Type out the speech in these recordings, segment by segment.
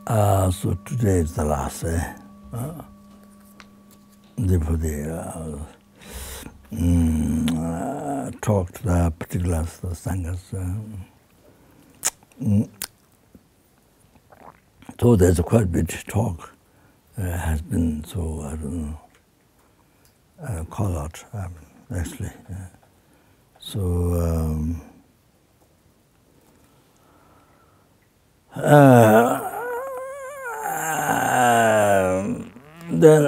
So today is the last day. Talk to the particular Sanghas. So there's a quite big talk has been, so I don't know, call out actually. So then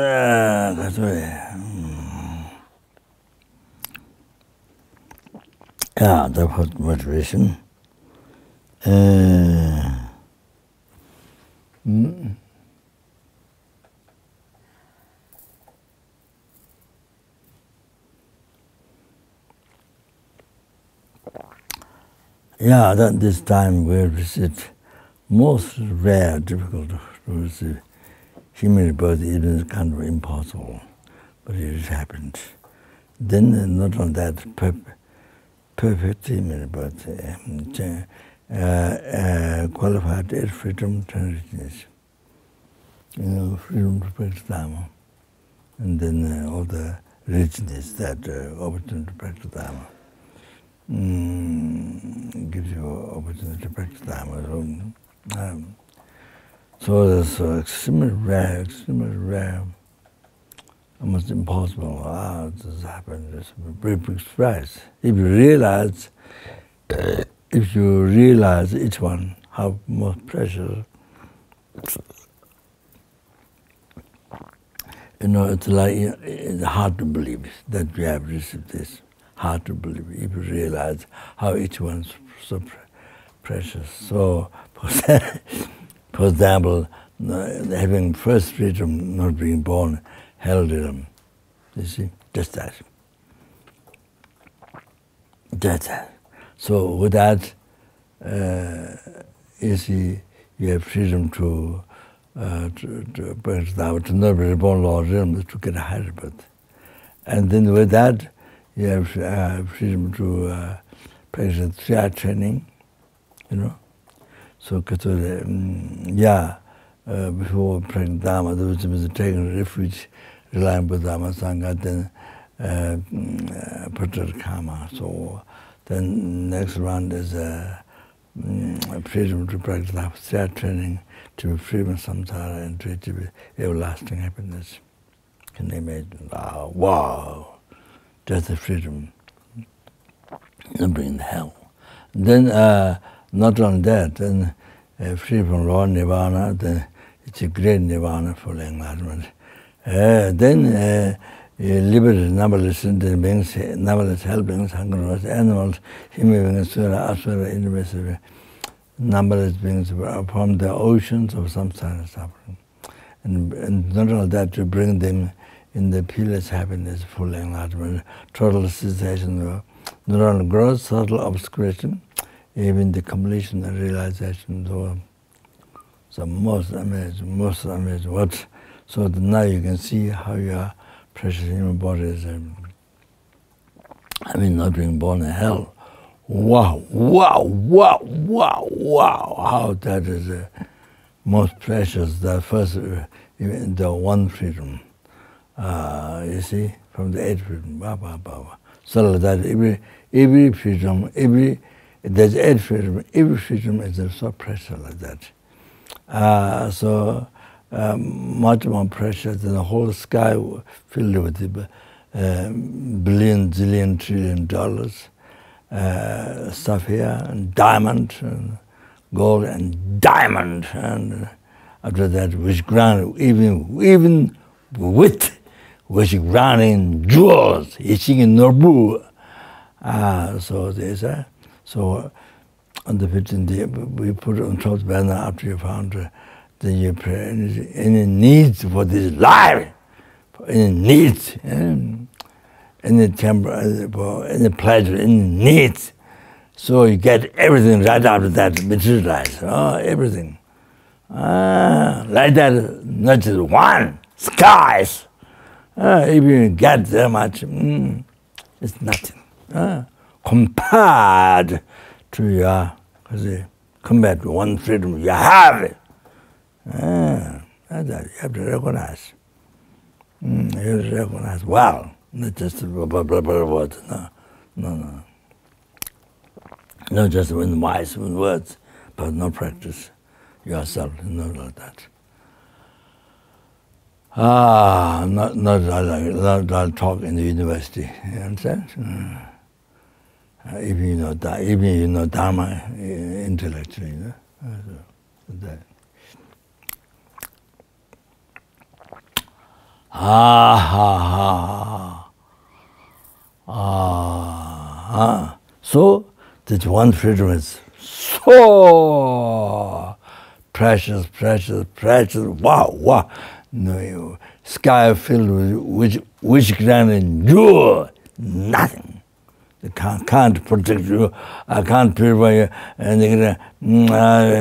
that's right. Yeah, that was motivation. Yeah, that this time we visit most rare, difficult to receive human birth, even kind of impossible, but it has happened. Then not only that, perfect human birth, qualified freedom to richness, freedom to practice Dharma, and then all the richness that opportunity to practice Dharma. Gives you opportunity to practice Dharma. So that's extremely rare, almost impossible. This happened. It's a very big surprise. If you realize each one how most precious, it's like it's hard to believe that we have received this. Hard to believe if you realize how each one's so precious. So, for example, having first freedom, not being born, held them. You see, just that. That's that. So with that, you see, you have freedom to practice Dharma, to not be reborn Lord realm, to get a higher birth. And then with that, you have freedom to practice Triad training, So, before practicing Dharma, there was taking refuge, relying on Dharma, Sangha, then Karma. So, then next round is freedom to practice Triad training, to be free from samsara and to achieve everlasting happiness. Can you imagine? Wow! That's the freedom, not being in hell. Then, not only that, then free from raw nirvana, then it's a great nirvana for enlightenment. Then liberate numberless sentient beings, numberless hell beings, hungry animals, human beings, asura, invisible, numberless beings from the oceans of samsara suffering. And not only that, to bring them in the peerless happiness, full enlightenment, total cessation, not only growth, subtle obscuration, even the completion and realization. So most amazing. So now you can see how your precious human body is, not being born in hell. Wow, how that is most precious, the first, the one freedom. You see, from the 8 freedom, So like that, every freedom, there's 8 freedom, every freedom is so precious like that. Much more precious than the whole sky filled with billion, zillion, trillion dollars, sapphire and diamond, and gold and diamond, and after that, which ground, even with which grounding jewels, itching in Norbu. So there's so on the 15th day, we put on top of the banner after you found then you pray any needs for this life, for any needs, any temper, for any pleasure, any needs. So you get everything right after that materialized, everything. Like that, not just one, skies. If you get that much, it's nothing. Compared to your, compared to one freedom you have it. That's that. You have to recognize. You have to recognize well, not just blah, blah, blah, blah, words. No. Not just with wise with words, but no practice yourself, not like that. Not talk in the university. You understand? Even you know Dharma intellectually, you know. So this one freedom is so precious. Wow. No, sky filled with which can endure nothing. It can't protect you. I can't purify you, and I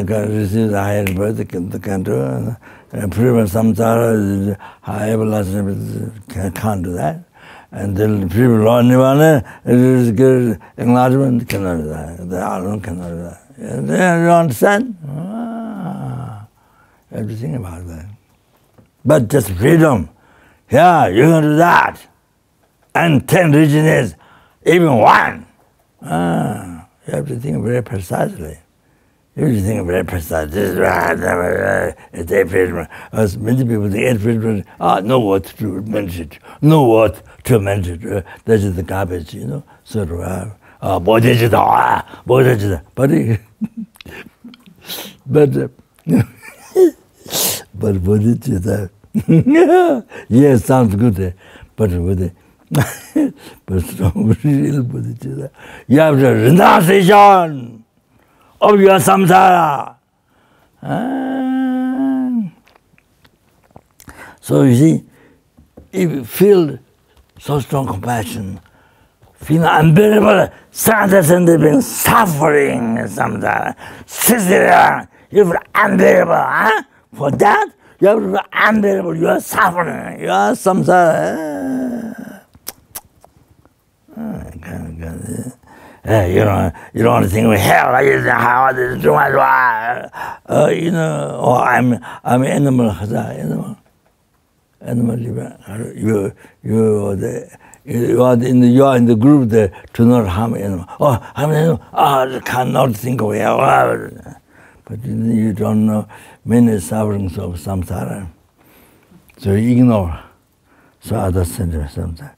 can receive the higher birth. They can't do. Purify samsara, high everlasting, can't do that. And then people learn nirvana, it is good enlightenment, cannot do that. The alone cannot do that. You understand? Everything about that. But just freedom. Yeah, you can do that. And 10 richnesses, even one. You have to think very precisely. You have to think very precisely. This is right, it's 8 freedom. As many people think 8 freedom, no word to meditate. No word to meditate. That is the garbage, you know. Sort of, bodhichitta, bodhichitta. But bodhichitta, yes, sounds good, but with it. But some real bodhichitta. You have the renunciation of your samsara. So you see, if you feel so strong compassion, feel unbearable, being suffering samsara, you feel unbearable, For that, you have to be unbearable, you are suffering, you are samsara. You don't want to think of hell, how this is too much, or I'm animal, living. You are in the group there to not harm animal. Oh, I'm an animal. I cannot think of hell. But you don't know many sufferings of samsara. So you ignore. So others send sometimes.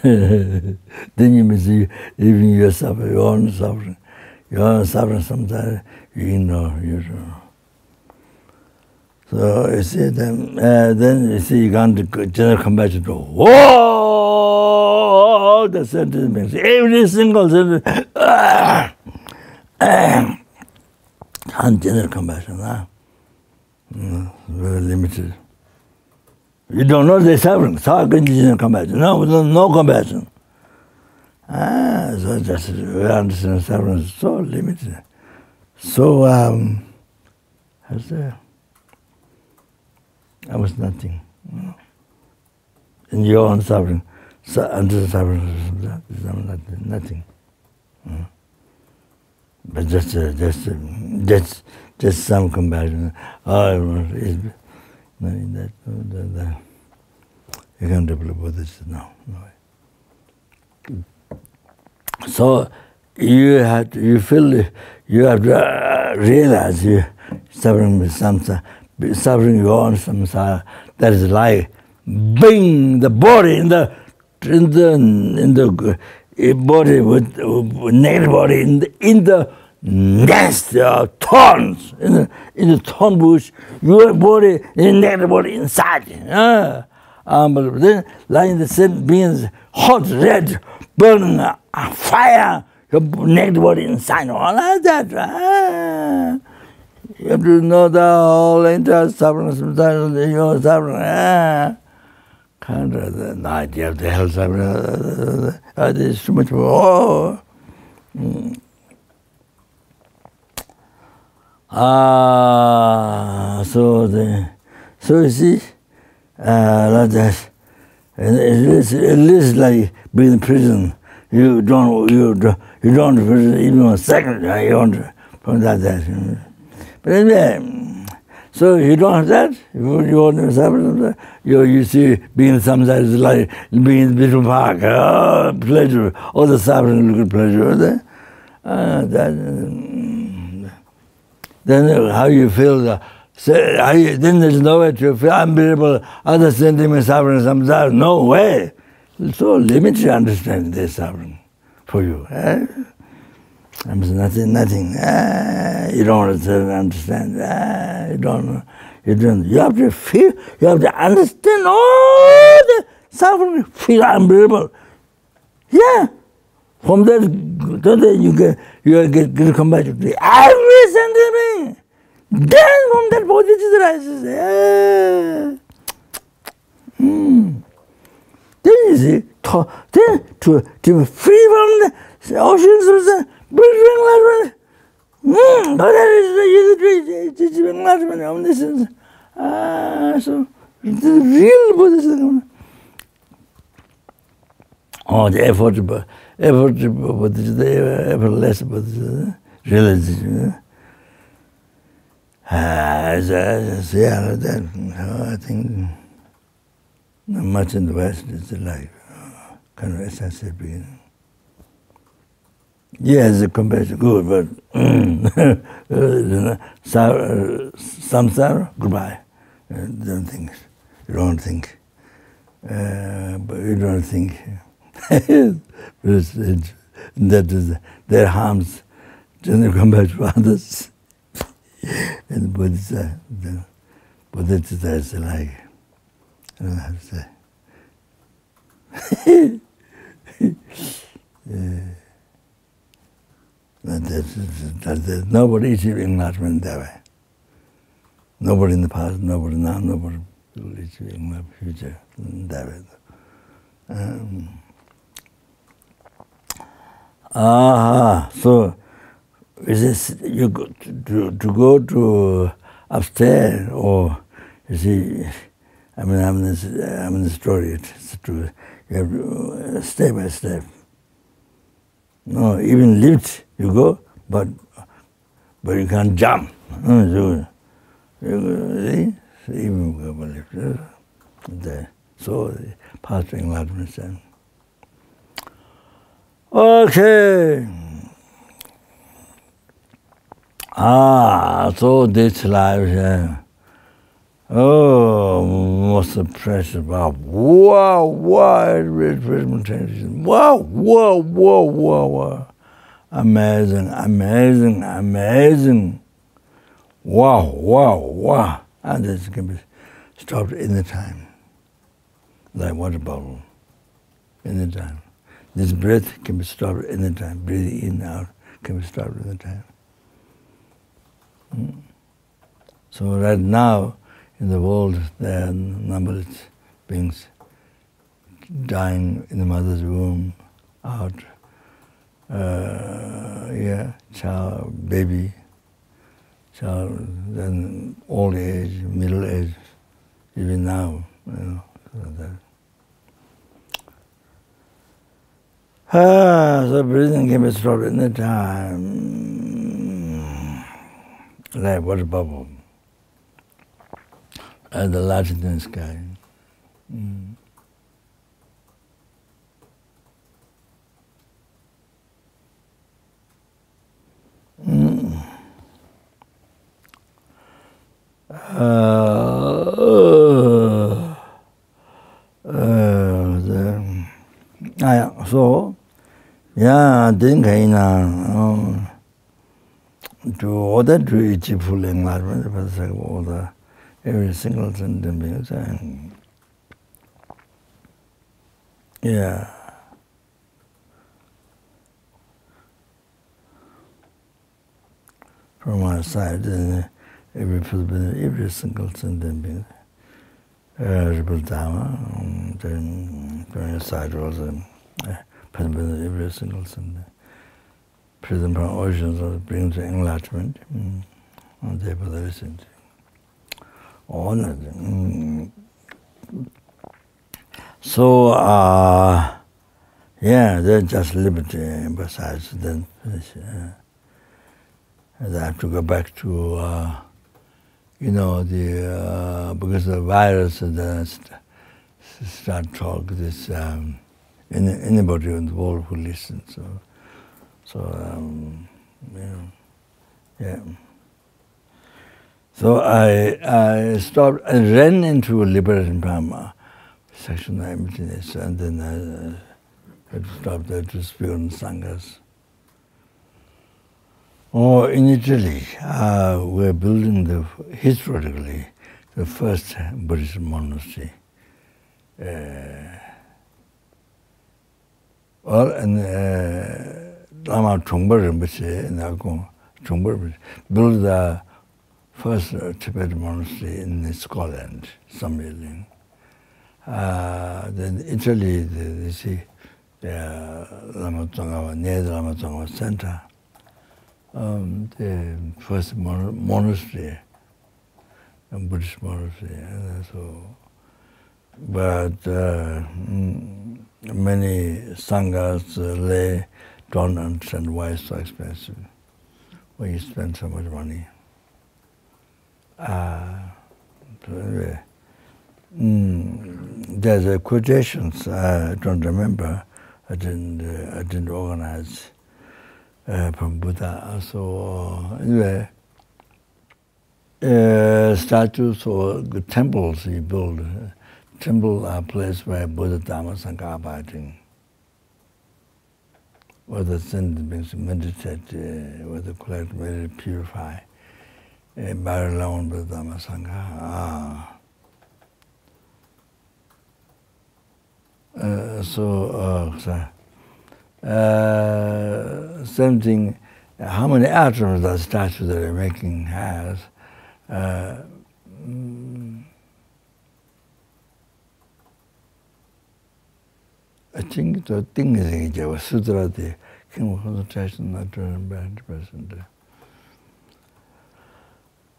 Then you may see even you suffer, your own suffering. Your own suffering sometimes you ignore. You don't know. So you see, then you see you can't general compassion to whoa, the sentence means every single sentence. And general compassion, very limited. You don't know the suffering, so how can you general compassion? No compassion. So just we understand suffering is so limited. So, I was nothing. In your own suffering, under the suffering is nothing. But just some compassion. It's nothing that you can't develop with this now. No. So you have to realize you suffering with samsara. Suffering your own samsara, that is like being the body in the body with naked body in the nest of thorns in the thorn bush. Your body in naked body inside. But then lying the same beings hot red burning fire. Your naked body inside. All like that. You have to know the whole entire suffering, sometimes your suffering. Can't the night you have the hell suffering. There's too much more. So you see, like that. It is like being in prison. You don't prison even a second. You don't from that. But anyway, so you don't have that. You only suffer. You see, being samsara is like being in the beautiful park. Oh, pleasure. All the suffering, good pleasure. Then how you feel? Then there's no way to feel unbearable. Other sentiment, suffering, samsara. No way. It's so limited to understand this suffering for you. There's nothing. You don't understand. You don't know. You have to feel. You have to understand all the suffering. Feel unbearable. Yeah. From that, you get come back to every sentiment. Then from that bodhichitta rises. Then you see, then to be free from the oceans of the enlightenment. But that is the enlightenment, omniscience. So the real bodhichitta. Oh, the effort bodhichitta, effortless bodhichitta, realization. I think not much in the West is like kind of essential beginning. Yes, the compassion good, but samsara, goodbye. Don't think. You don't think. But you don't think. That is their harms. Then you come back to others. And the bodhichitta is like, I don't know how to say. Nobody achieved enlightenment that way. Nobody in the past, nobody now, nobody will achieve enlightenment in the future that way. So is this you go to go to upstairs, or you see? I mean, I'm in the story. It's true. You have to step by step. No, even lift you go, but you can't jump. You see, even go by lift. So the path to enlightenment. Okay. So this life, most precious. Wow, amazing. Wow. And this can be stopped any time, like water bubble, any time. This breath can be stopped any time. Breathing in and out can be stopped any time. So right now, in the world, there are numberless beings dying in the mother's womb, out, child, baby, child, then old age, middle age, even now, so that. So breathing can be stopped any time. Like water bubble, and the light in the sky. So, didn't to order to achieve full enlightenment, but all the every single sentient being. From our side, every single sentient being, rebirth Dharma, then from your side also, every single sentient. Prison from oceans or bring to enlightenment. And they will listen to. So, they're just liberty besides then. and I have to go back to, because the virus start talk this, anybody in the world who listens. Yeah. So I stopped, I ran into Liberation Dharma, section of emptiness, and then I stopped there to speak on Sanghas. In Italy, we're building historically, the first Buddhist monastery. Lama Rinpoche built the first Tibetan monastery in Scotland, some building. Then Italy, they see Lama Tsongkhapa, near the Lama Tsongkhapa Center, the first monastery, a Buddhist monastery. But many sanghas lay don't understand why it's so expensive, why you spend so much money. So anyway, there's a quotations I don't remember. I didn't organize from Buddha. So anyway, statues or temples you build. Temple are places where Buddha, Dharma, Sangha are abiding. Where the sentient beings meditate, where the collect, where they purify. By alone Buddha, Dharma, Sangha. Same thing, how many atoms that statue that you're making has, I think the thing is a sutra, the king of concentration, not to remember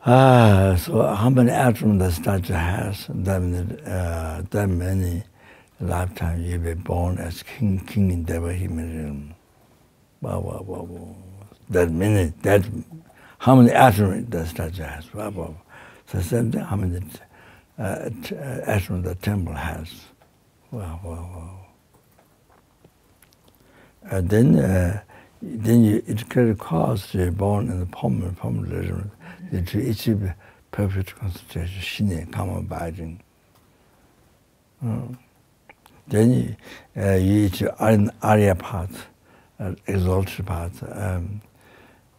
100%. So how many atoms the statue has, that many lifetimes you'll be born as king in Deva Himalayan. That how many atoms the statue has. So same thing, how many atoms the temple has. Then it can cause you're born in the permanent regiment to achieve perfect concentration, shine, calm abiding. Then you achieve Arya path, exalted path.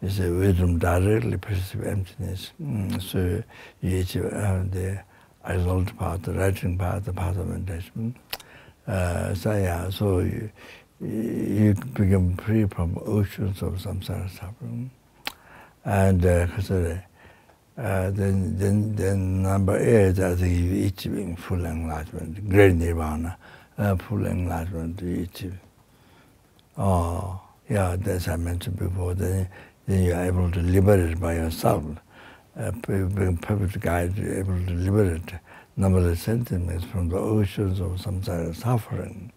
It's a wisdom directly perceive emptiness. So you achieve the exalted path, the writing path, the path of meditation. So you become free from oceans of samsara suffering, and then number 8, I think you achieving full enlightenment, great nirvana, full enlightenment you achieve. As I mentioned before, then you are able to liberate by yourself, being perfect guide, you're able to liberate numberless sentiments from the oceans of samsara suffering,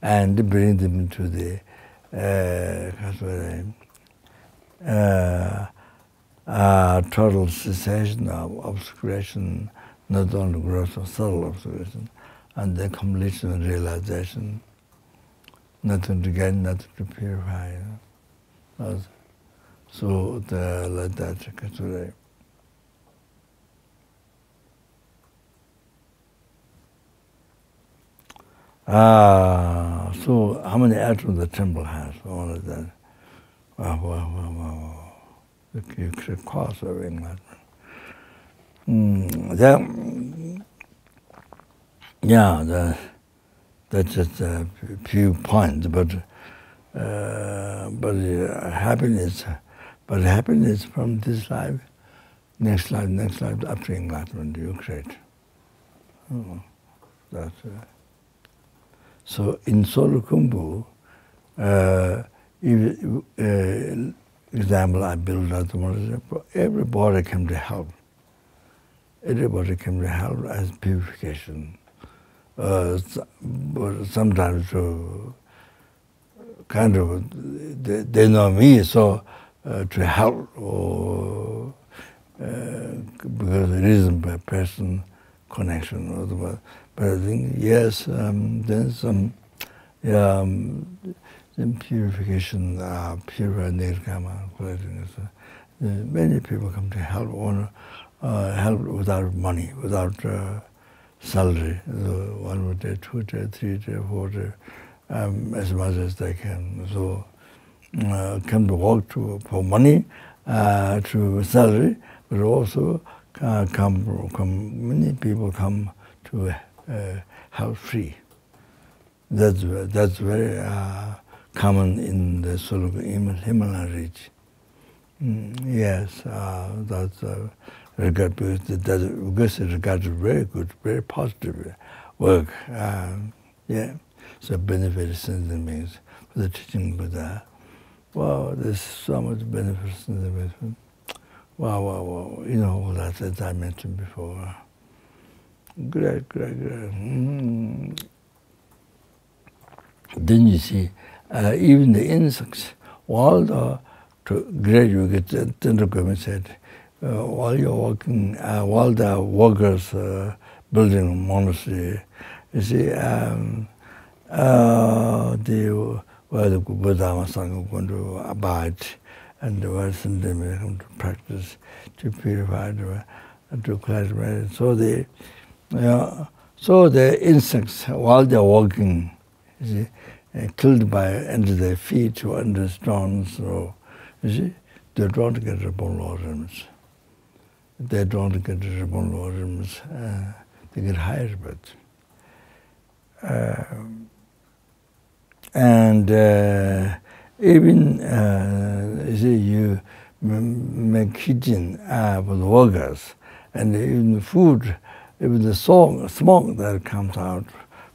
and bring them into the total cessation of obscuration, not only growth of subtle obscuration, and the completion of realization, nothing to gain, nothing to purify. So like that. So how many atoms the temple has? All of that. You could cause of enlightenment. That's just a few points, but happiness from this life, next life, after enlightenment, you create. So in Solo Khumbu, example, I built out the monastery, everybody came to help. Everybody came to help as purification. But sometimes kind of, they know me, so to help or because it isn't a person connection or the. But I think yes, there's some purification, purify nirkama. Many people come to help help without money, without salary. So 1 day, 2 day, 3 day, 4 day, as much as they can. So come to work for money, to salary, but also many people come to help free. That's very common in the sort of Himalayan region. Yes, that's regard because it regards very good, very positive work. Yeah, so benefit sentient beings for the teaching Buddha. Wow, there's so much benefit sentient beings. Wow, you know that as I mentioned before. Great. Then you see, even the insects, all the great you get Tendra said, while you're walking, while the workers building a monastery, you see, where the Buddha Sangha going to abide, and the words and they come to practice to purify, to clarify. So the insects, while they're walking, you see, killed by under their feet or under stones, or you see, they don't get reborn organisms. They don't get reborn organisms. They get higher, but and even you see, you make kitchen for the workers, and even the food, even the smoke that comes out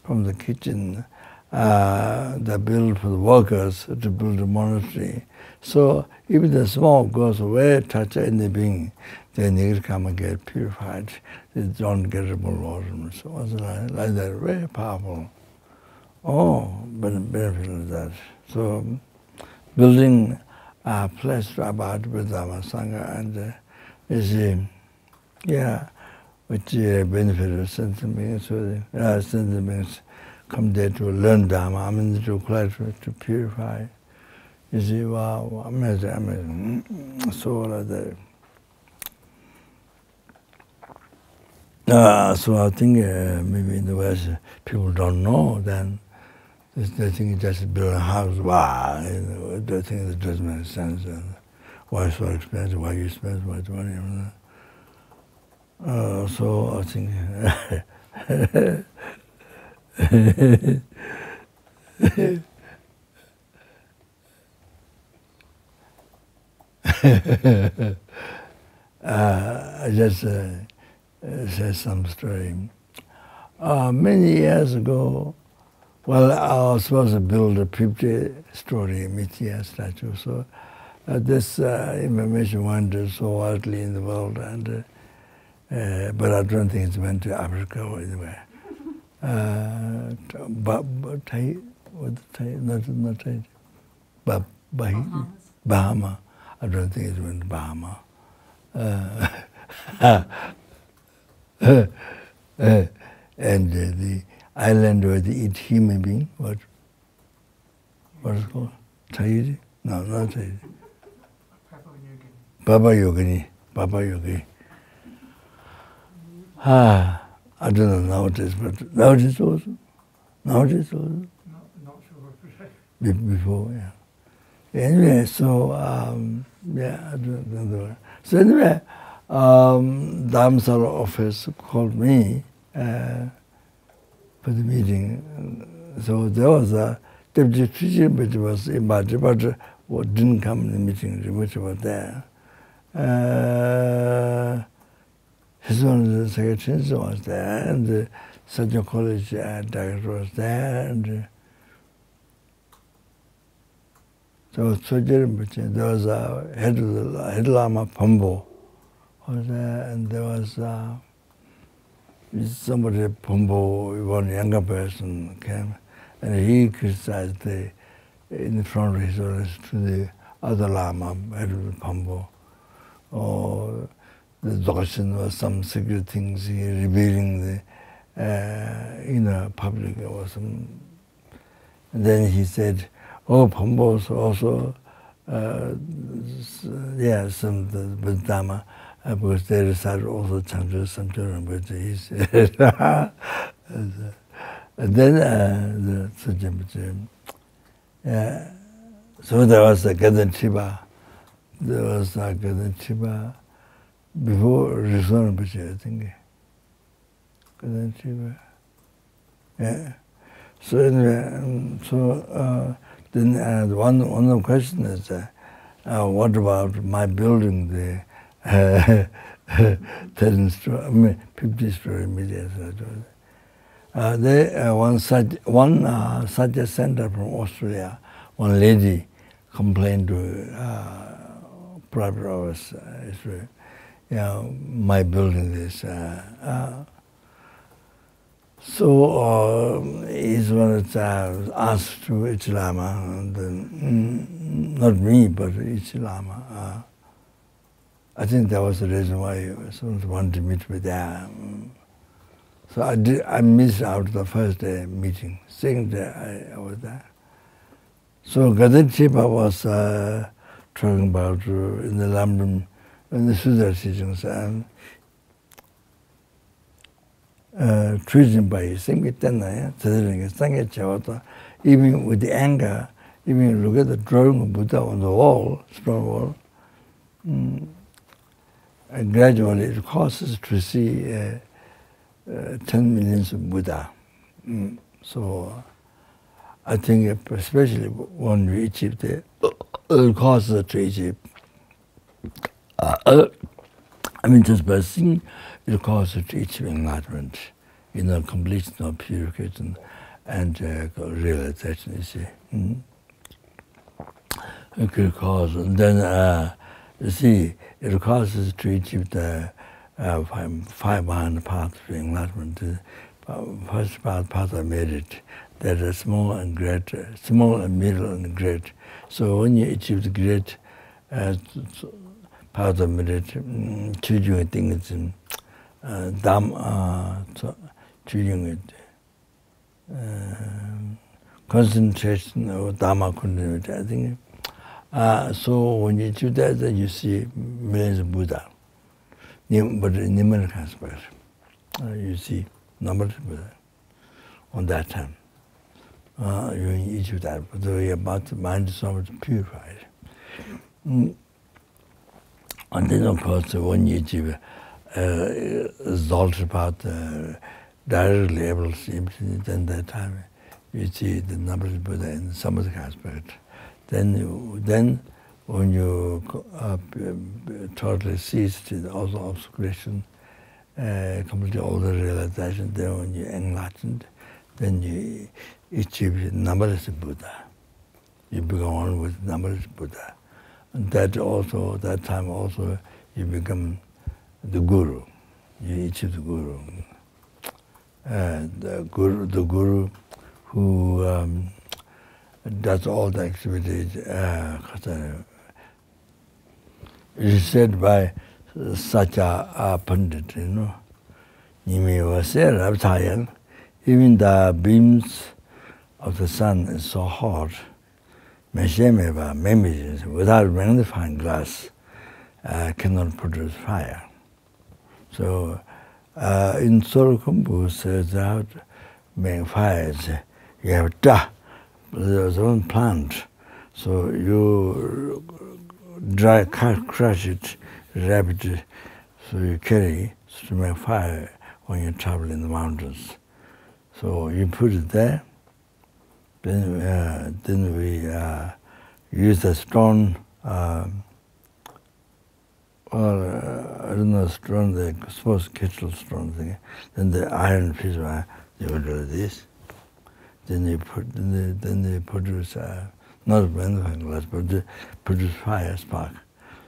from the kitchen, that built for the workers to build a monastery. So even the smoke goes away, touch any being, then they come and get purified. They don't get organisms. So it's like that, very powerful. Oh, benefit of that. So building a place to abide with Dharma Sangha and is which benefit of sentient beings. So sentient beings come there to learn Dharma, I mean to clarify, to purify. You see, wow, amazing. So like that. So I think maybe in the West people don't know, then they think just build a house, wow, they think it doesn't make sense. Why so expensive, why you spend so much money? So I think I just say some story. Many years ago, well, I was supposed to build a 50-story Mithya statue. So this information went so widely in the world, and but I don't think it went to Africa or anywhere. Bahama. I don't think it went to Bahama. And the island where they eat human being, what is it called? Tahiti? No, not Tahiti. Papua New Guinea. I don't know nowadays, but nowadays also. Not sure. Before, yeah. Anyway, so I don't know. So anyway, Samsara office called me for the meeting. So there was a deputy teacher, which was invited, but didn't come in the meeting, which was there. His own secretary was there, and the Sangha College director was there, and so there was a head Lama Pombo was there, and there was somebody Pombo, one younger person came, and he criticized in the front of his orders to the other Lama, head of the Pambo, or the Darshan or some secret things revealing the inner public or some. And then he said, oh, Pambos also, some the Dharma, because they recited also Chantra Samsara, but he said, and then the Sujam, so there was a Gadan Chiba. There was a Gadan Chiba before Rinpoche, I think. Gadan Chiba. Yeah. So anyway, then one of the questions is, what about my building the 50-story media? One such center from Australia, one lady complained to private office, my building this. So he's one that asked to Lama, not me, but Lama. I think that was the reason why he wanted to meet with them. So I missed out the first day meeting. Second day I was there. So Gadan Chiba was talking about in the Lambam, in the Sudha teachings, and treated by even with the anger, even you look at the drawing of Buddha on the wall, stone wall, and gradually it causes to see 10 millions of Buddha. So I think especially when we achieve the causes to achieve, just by seeing it causes to achieve enlightenment, completion of purification and realization, you see. It could cause, and then you see, it causes to achieve the five-mind path to enlightenment. First path I made it. There are small and great, small and middle and great. So when you achieve the great path of meditation, choosing things in Dharma, choosing it, concentration or Dharma continuity, I think. So when you do that, then you see millions of Buddha. But in numeric aspect, you see numbers of Buddha on that time. You achieve that, but the mind is so much purified. And then, of course, when you achieve exalted path, directly able to see, then that time you see the numbers of Buddha in the samsaric aspect. Then when you totally cease all the obscuration, completely all the realization, then when you enlightened, then you achieve numberless Buddha. You become one with numberless Buddha. And that time also, you become the Guru. You achieve the Guru. The Guru who does all the activities. It is said by such a Pandit, even the beams of the sun is so hot, without magnifying glass, cannot produce fire. So in Sorokumbu says out make fires, you have there's one plant, so you crush it rapidly, so you carry to make fire when you travel in the mountains. So you put it there, then we use a stone, I don't know, stone, the suppose kettle stone thing, then the iron piece, they would do this. Then they produce, not magnifying glass, but they produce fire spark.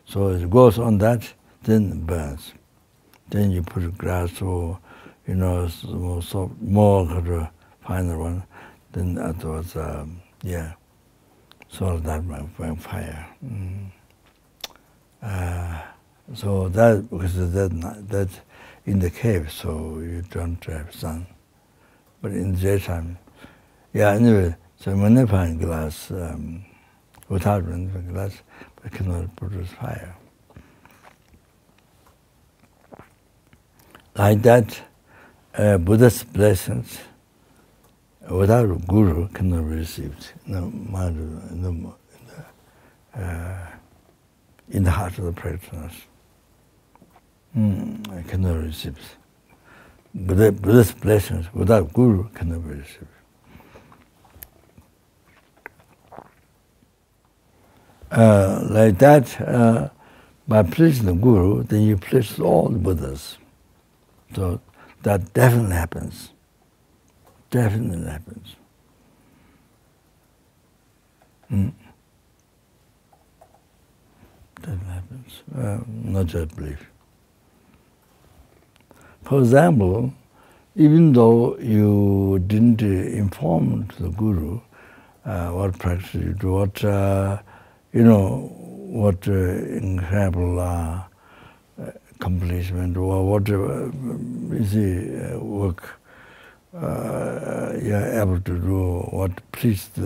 So it goes on that, then it burns. Then you put grass or, more finer one. Then afterwards, soul Dharma fire. So that, because that in the cave, so you don't have sun. But in the daytime, yeah, anyway, so magnifying glass, without magnifying glass, we cannot produce fire. Like that, Buddha's blessings, without a guru, cannot be received. In the heart of the practitioners. I cannot receive. Buddha's blessings without guru cannot be received. Like that, by pleasing the guru, then you please all the Buddhas. So that definitely happens. Definitely happens. That happens, not just belief. For example, even though you didn't inform to the guru what practice you do, what what incredible accomplishment or what easy work you're able to do, what pleases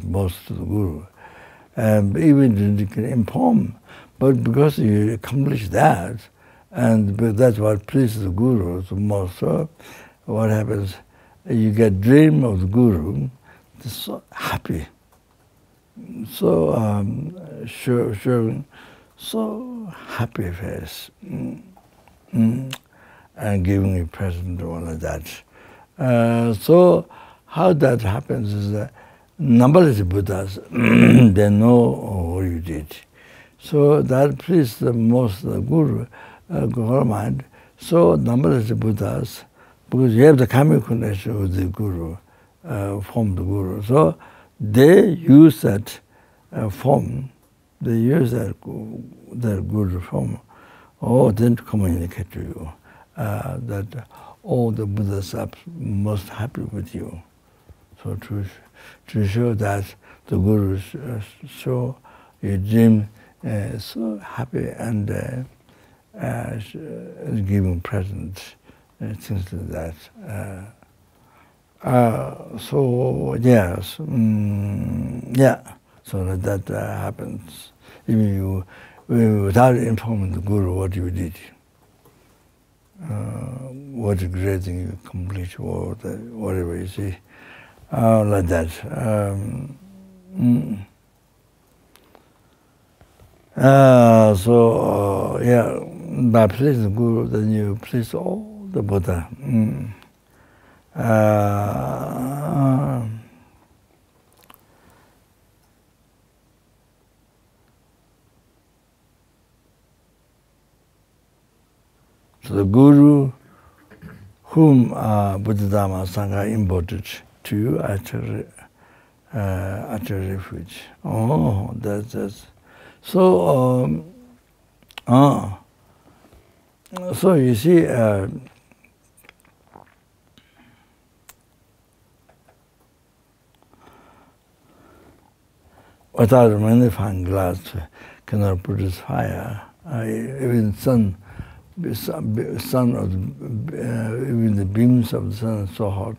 most to the guru. And even you can inform, but because you accomplish that, and that's what pleases the guru the most, so what happens, you get dream of the guru, so happy, so showing so happy face, and giving a present or all of that. So how that happens is that numberless Buddhas, they know what you did. So that pleased the most the guru, mind. So numberless Buddhas, because you have the karmic connection with the guru, from the guru. So they use that form, they use that guru form, then to communicate to you that all the Buddhas are most happy with you. So to show that the guru show you dream so happy and giving presents, things like that. So yes, yeah. So that happens. Even you, without informing the guru what you did, what great thing you accomplished, or whatever you see. Like that. So yeah, by pleasing the guru, then you please all the Buddha. So the guru, whom Buddha Dharma Sangha imported to you at your refuge. Oh, that's so. So you see, without a magnifying glass, cannot produce fire. Even sun of even the beams of the sun are so hot.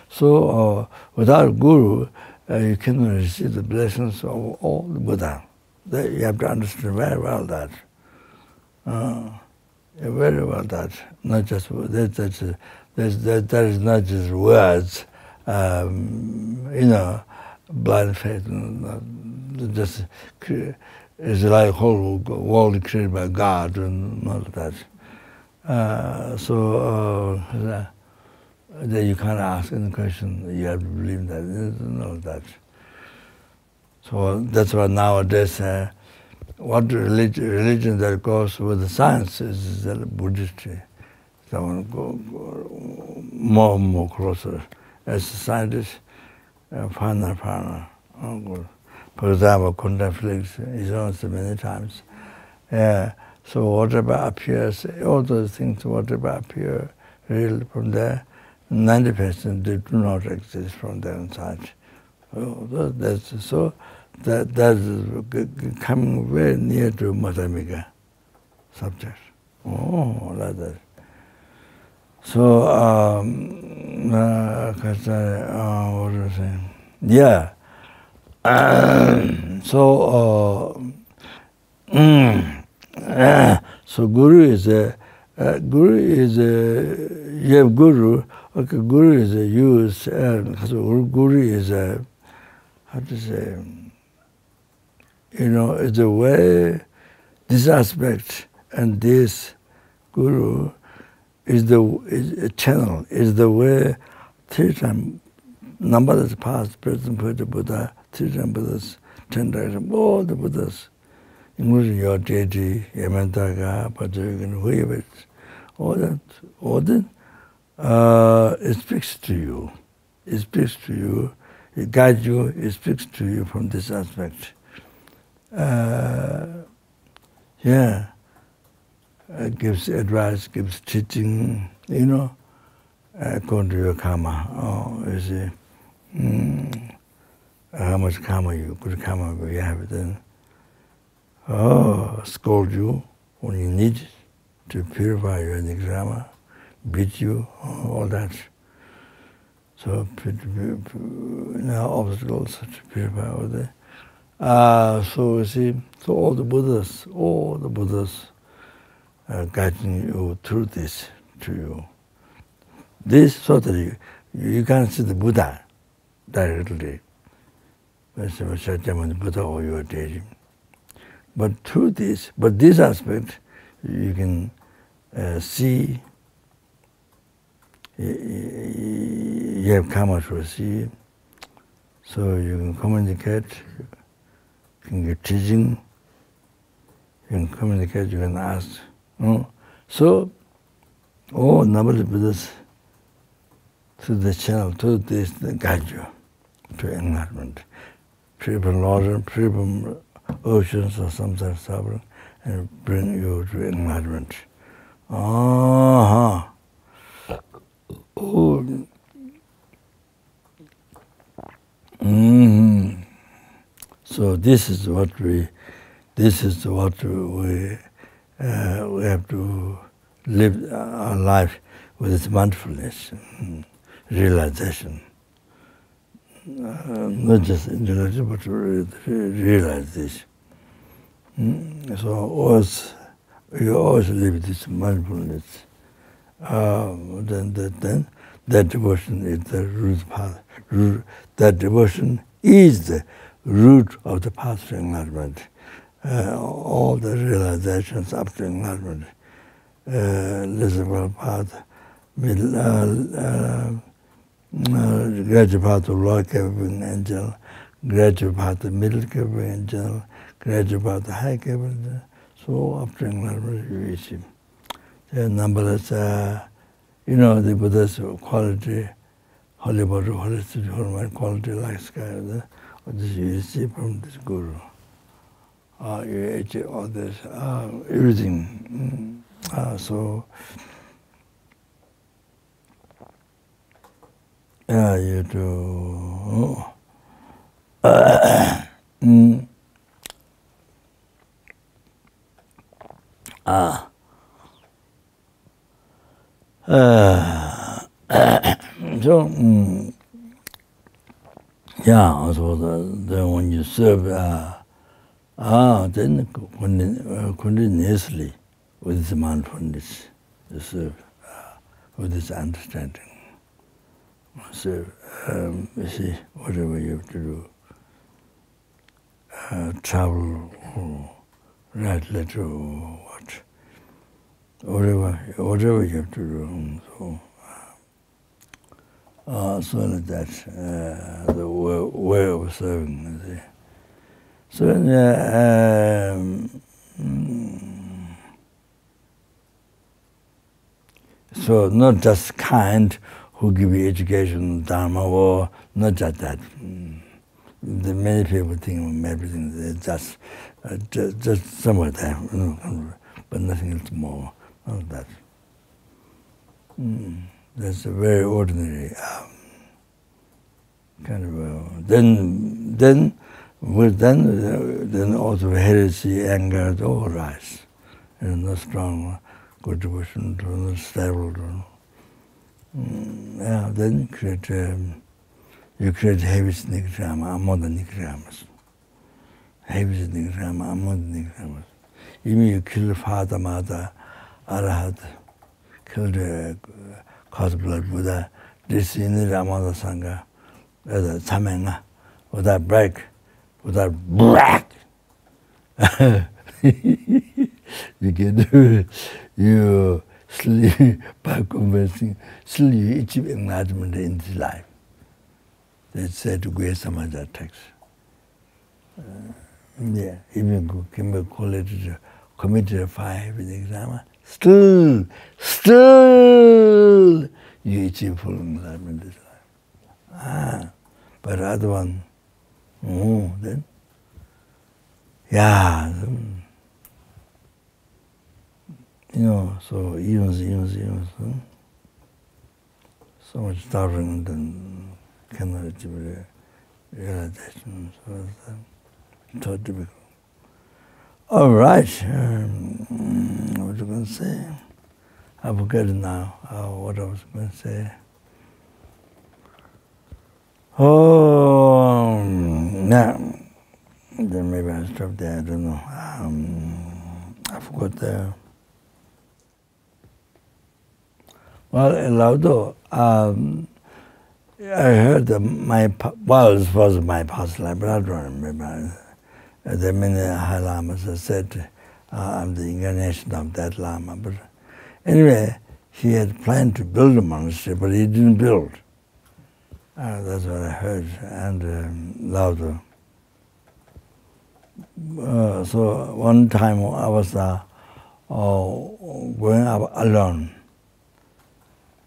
So without a guru, you cannot receive the blessings of all the Buddha. You have to understand very well that. Very well that. Not just that is not just words. Blind faith. Just it's like a whole world created by God and all of that. That you can't ask any question, you have to believe that, and all that. So that's why nowadays, what religion that goes with the science is the Buddhist. Someone go more and more closer. As a scientist, finer. For example, quantum physics is answered many times. So whatever appears, all those things, whatever appear real from there, 90% they do not exist from their inside. That's so that's coming very near to Madhyamika subject. Oh, like that. So, what was I saying? Yeah. So, so Guru is you have Guru. Okay, Guru is used. Guru is how to say? It's a way. This aspect and this Guru is a channel. Is the way. 3 times. Number that's past, present, future Buddha. 3 times Buddhas. 10 times all the Buddhas. Including your deity, Yamantaka, Pachagan, whoever, all that, it speaks to you. It speaks to you, it guides you, it speaks to you from this aspect. Gives advice, gives teaching, according to your karma. You see, how much karma good karma you have then. Scold you when you need it to purify your nigama, beat you, all that. So, obstacles to purify all that. So you see, so all the Buddhas are guiding you through this to you. This so that you can't see the Buddha directly. Buddha or your deity. But through this aspect, you can see, you have karma to see, so you can communicate, you can get teaching, you can communicate, you can ask. So, number of Buddhas through the channel, through this, they guide you to enlightenment. People order, people oceans of samsara suffering and bring you to enlightenment. So this is what we have to live our life with its mindfulness, realization. Not just intellectual, but to realize this. So you always live this mindfulness. Then that devotion is the root path. That devotion is the root of the path to enlightenment. All the realizations up to enlightenment. Lesser path, gradual path to lower capable angel, gradual path to middle capable angel, gradual path to high capable angel. So after enlightenment you reach him. Numberless, the Buddha's quality, holy body, holy spirit, holy mind, quality like sky, this you receive from this Guru. You achieve all this, everything. You do. So then when you serve, then continuously with this mindfulness, you serve with this understanding. So, you see, whatever you have to do, travel, or write letter, or whatever you have to do. So like that, the way of serving. You see. So not just kind who give you education, Dharma, or not just that. The many people think everything is just somewhere there, but nothing else more. Not that. That's a very ordinary kind of then also heresy, anger, all rise. And no strong good devotion, no stable. Yeah, then you create heavy nigrama, more than nigramas. Heavy nigrama, more than nigramas. Even you kill father, mother, arahat, kill the cosblood Buddha, this in the Ramada Sangha, the Samenga, without break, without break. You can do it. You sleep by conversing, still you achieve enlightenment in this life. They said to go some other text. Yeah, even can be called committed 5 in the exam. Still you achieve full enlightenment in this life. But other one, then, yeah. So eons, so much suffering and cannot achieve realization. So it's so difficult. All right, what was I going to say? I forget it now, what I was going to say. Oh, now, then maybe I'll stop there, I don't know. I forgot the... Well, Laudo, I heard that it was my past life, but I don't remember. The many High Lamas said, I'm the incarnation of that Lama. But anyway, he had planned to build a monastery, but he didn't build. That's what I heard, and Laudo. So one time I was going up alone.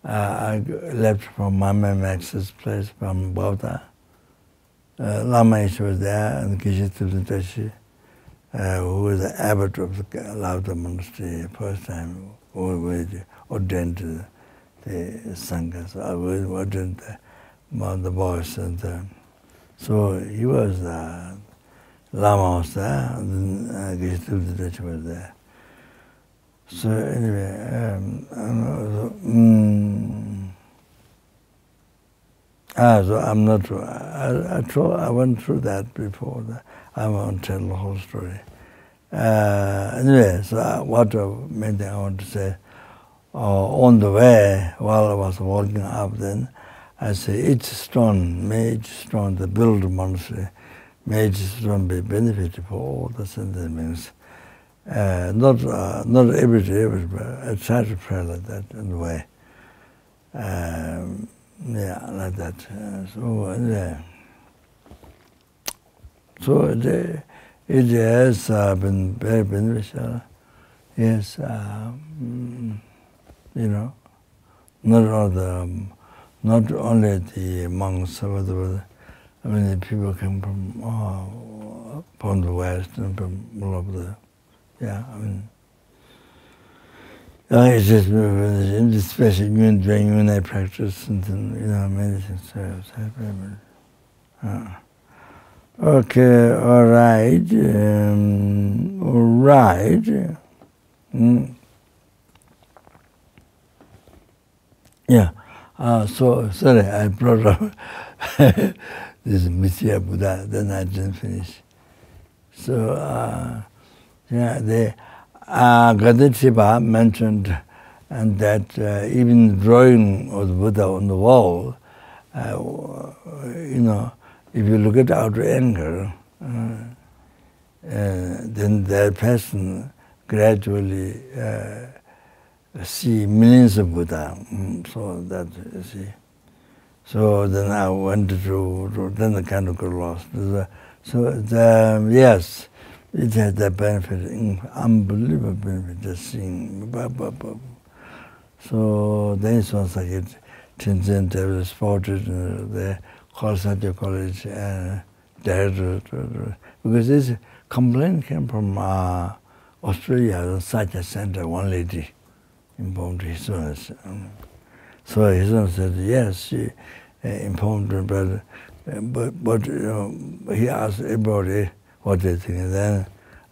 I left from Mama Max's place from Bauta. Lama was there, and Geshe who was the abbot of the Lauda Monastery, first time who was ordained to the Sangha. So I was ordained among the boys, and so he was Lama was there, and Geshe was there. So anyway, so I'm not sure. I went through that before. I won't tell the whole story. Anyway, so what main thing I want to say, on the way, while I was walking up then, I say, each stone to build a monastery, may each stone be benefited for all the sentient beings. Not every day, but I try to pray like that in a way. Yeah, like that. So it has been very beneficial. Yes, not only the monks, but I mean, the people come from the West and from all over the. Yeah, I mean, it's just especially when I practice and many things. Okay, all right. Yeah. So sorry, I brought up this Mithya Buddha. Then I didn't finish. So. Yeah, the Gaditshiva mentioned and that even drawing of the Buddha on the wall, if you look at outer angle, then that person gradually see millions of Buddha. So that you see. So then I went to then I kind of got lost. So yes. It has that benefit, unbelievable benefit, just seeing. So then it was like it Shenzhen, they were spotted the College College director, because this complaint came from Australia, the Satya Center, one lady informed his son. So his son said, yes, she informed her, but but you know, he asked everybody what they think, and then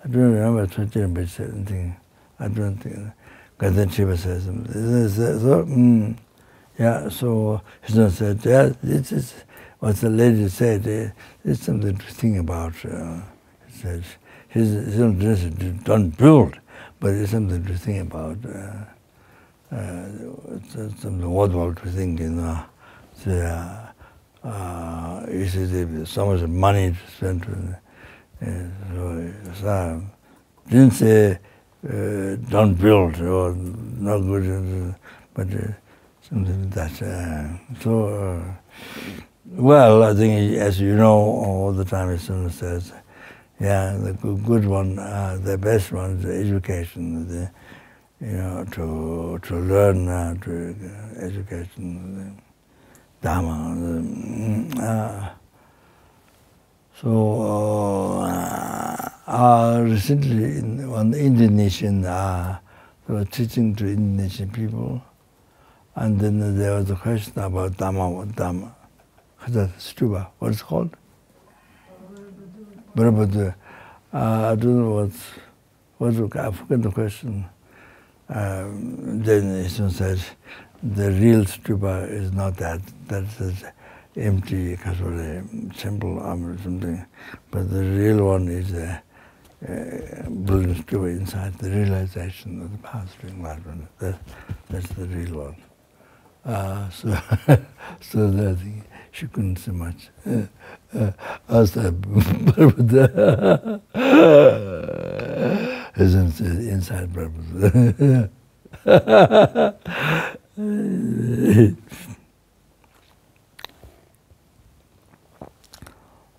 I don't remember Rinpoche said anything. I don't think. Because then Shiva says something. So, yeah, so he said, yeah, this is what the lady said. It's something to think about. He said, he's don't build, but it's something to think about. It's something worthwhile to think, you know. You see, there's so much money to spend. So didn't say don't build or not good, but something like that. Well, I think, as you know, all the time his student says, yeah, the good one, the best one is the education, you know, to learn, to education, Dharma. Recently, on Indonesian, they were teaching to Indonesian people, and then there was a question about Dharma. What Dharma? Stupa. What is it called? Borobudur. I don't know I forget the question. Then he said, the real stupa is not that. That's empty, because of the simple armor or something. But the real one is the brilliant stupa inside, the realization of the path to enlightenment. That's the real one. So that she couldn't say much. Outside, isn't it inside purpose?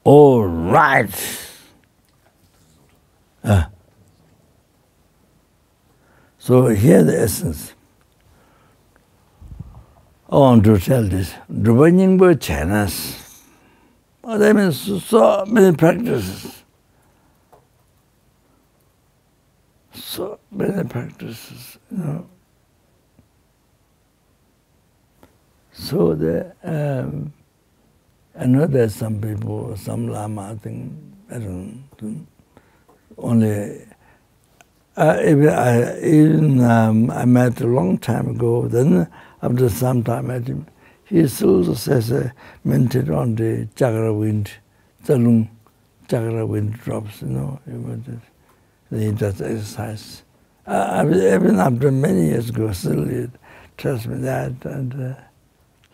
All right. So here the essence. I want to tell this. Drupanyingbo chenas. That means so many practices. So many practices, you know. So I know there's some people, some Lama, I think, I don't know, only, I met a long time ago, then after some time I met him, he still says, meditate on the chakra wind, Tsalung, chakra wind drops, you know, he does exercise. Even after many years ago, still he tells me that, and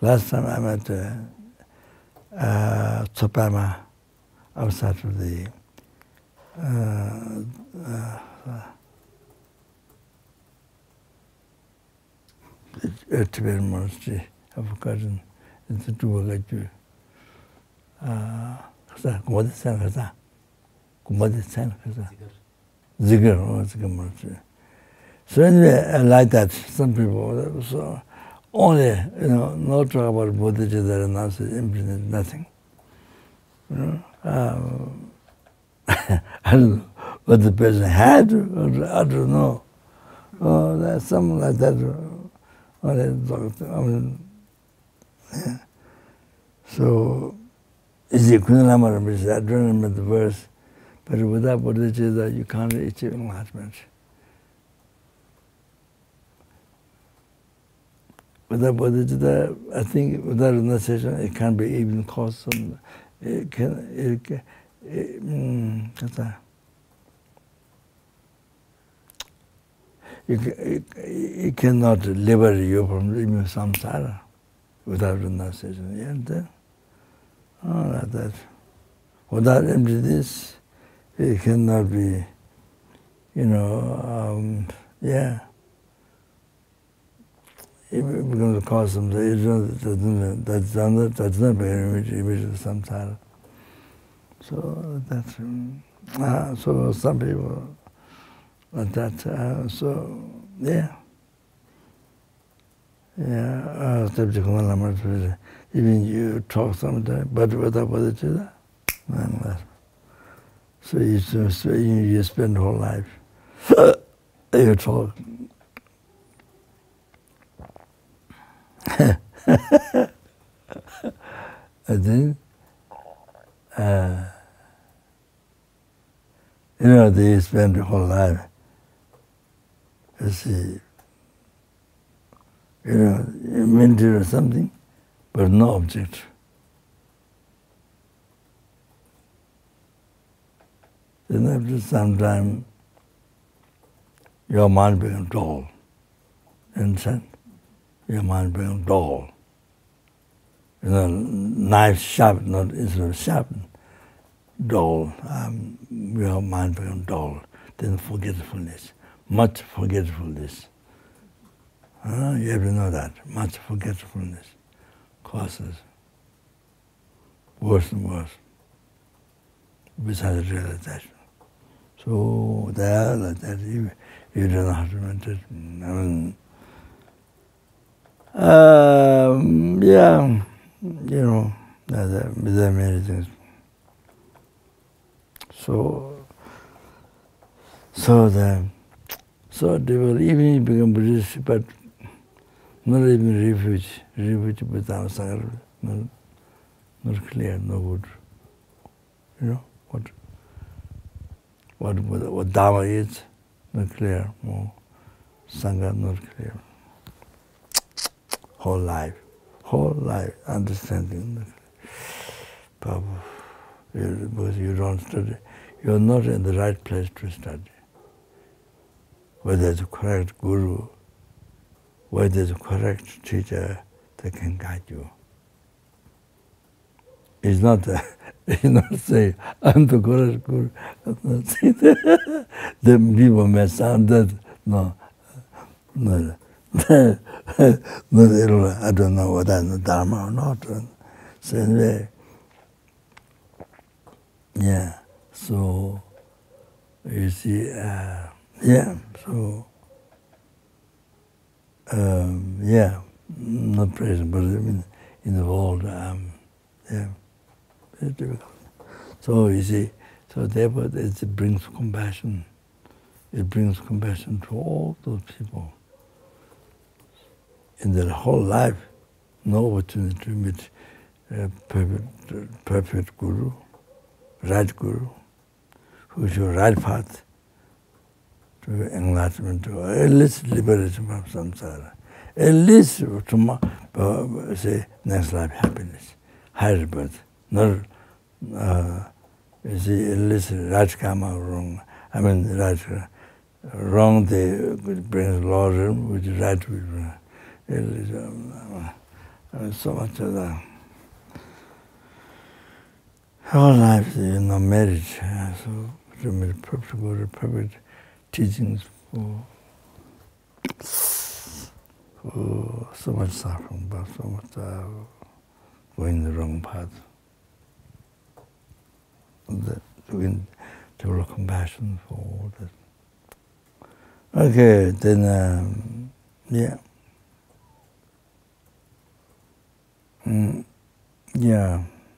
last time I met Zopa outside of the Kopan Monastery. I've forgotten. It's a two-way. Zikr. So anyway, like that, some people, so only, you know, no talk about bodhichitta and infinite, nothing. You know, I don't know what the person had, or I don't know. There's something like that. I mean, yeah. So, is it Lama Rinpoche? I don't remember the verse, but without bodhichitta, you can't achieve enlightenment. Without bodhichitta, I think without renunciation, it can be even cause some. It cannot liberate you from even samsara without renunciation. Yeah, like that. Without emptiness, it cannot be, you know, yeah. It becomes a cause of that's not very image of samsara. So that's so some people like that. So yeah, even you talk sometimes, but without bodhichitta, so you spend the whole life you talk. And then they spend their whole life, you see, invented or something, but no object. Then after some time, your mind becomes dull. Understand? Your mind becomes dull. Knife sharp, not instead of sharpened. Dull. Your mind becomes dull. Then forgetfulness. Much forgetfulness. You have to know that. Much forgetfulness causes worse and worse besides realization. So there, like that, you don't know how to meditate. There are many things. So they will even become Buddhist, but not even refuge without Sangha, not clear, no good. What Dharma is, not clear, more Sangha, not clear. Whole life, understanding. Because you don't study, you're not in the right place to study. Where there's a correct guru, where there's a correct teacher that can guide you. It's not say, I'm the correct guru. The people may sound that, no. I don't know whether I'm the Dharma or not. So anyway, so you see, not present, but in the world, very difficult. So you see, so therefore it brings compassion. It brings compassion to all those people. In their whole life, no opportunity to meet a perfect guru, right guru, who show right path to enlightenment, to at least liberation from samsara, at least to say next life happiness, higher rebirth, not you see at least right karma wrong. Wrong they brings law, which is right will bring. So much of that. Whole life, marriage. So to meet perfect Guru, perfect teachings for so much suffering, but so much going the wrong path. That we can develop compassion for all that. Okay, then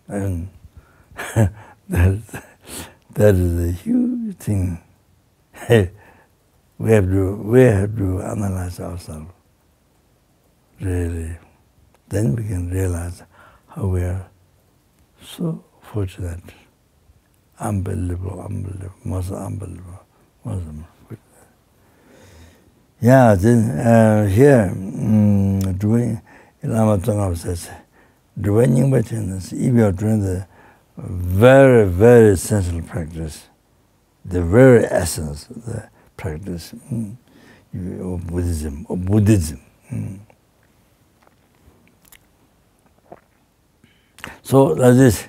and that is a huge thing. we have to analyze ourselves, really. Then we can realize how we are so fortunate, unbelievable, most unbelievable. Then here, doing Lama Tsongkhapa says, if you are doing the very, very essential practice, the very essence of the practice of Buddhism. So like this.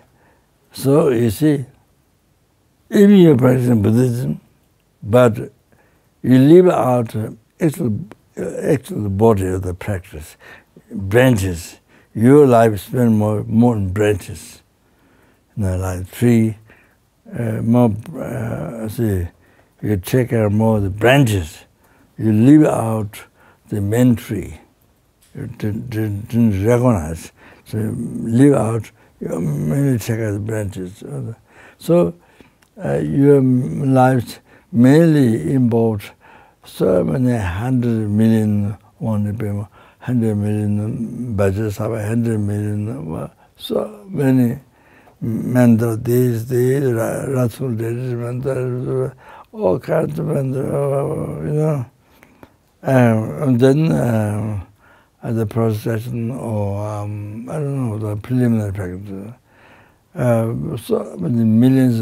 So you see, even you are practicing Buddhism, but you leave out actual body of the practice, branches. Your life spends more in branches, like tree. You take care more of the branches. You leave out the main tree. You didn't recognize. So you leave out. You mainly take care of the branches. So your life mainly involves so many 100 million, 100 million budgets, 100 million, so many mental, these, wrathful deeds, mental, all kinds of mental, and then the procession or, I don't know, the preliminary practice. So many millions.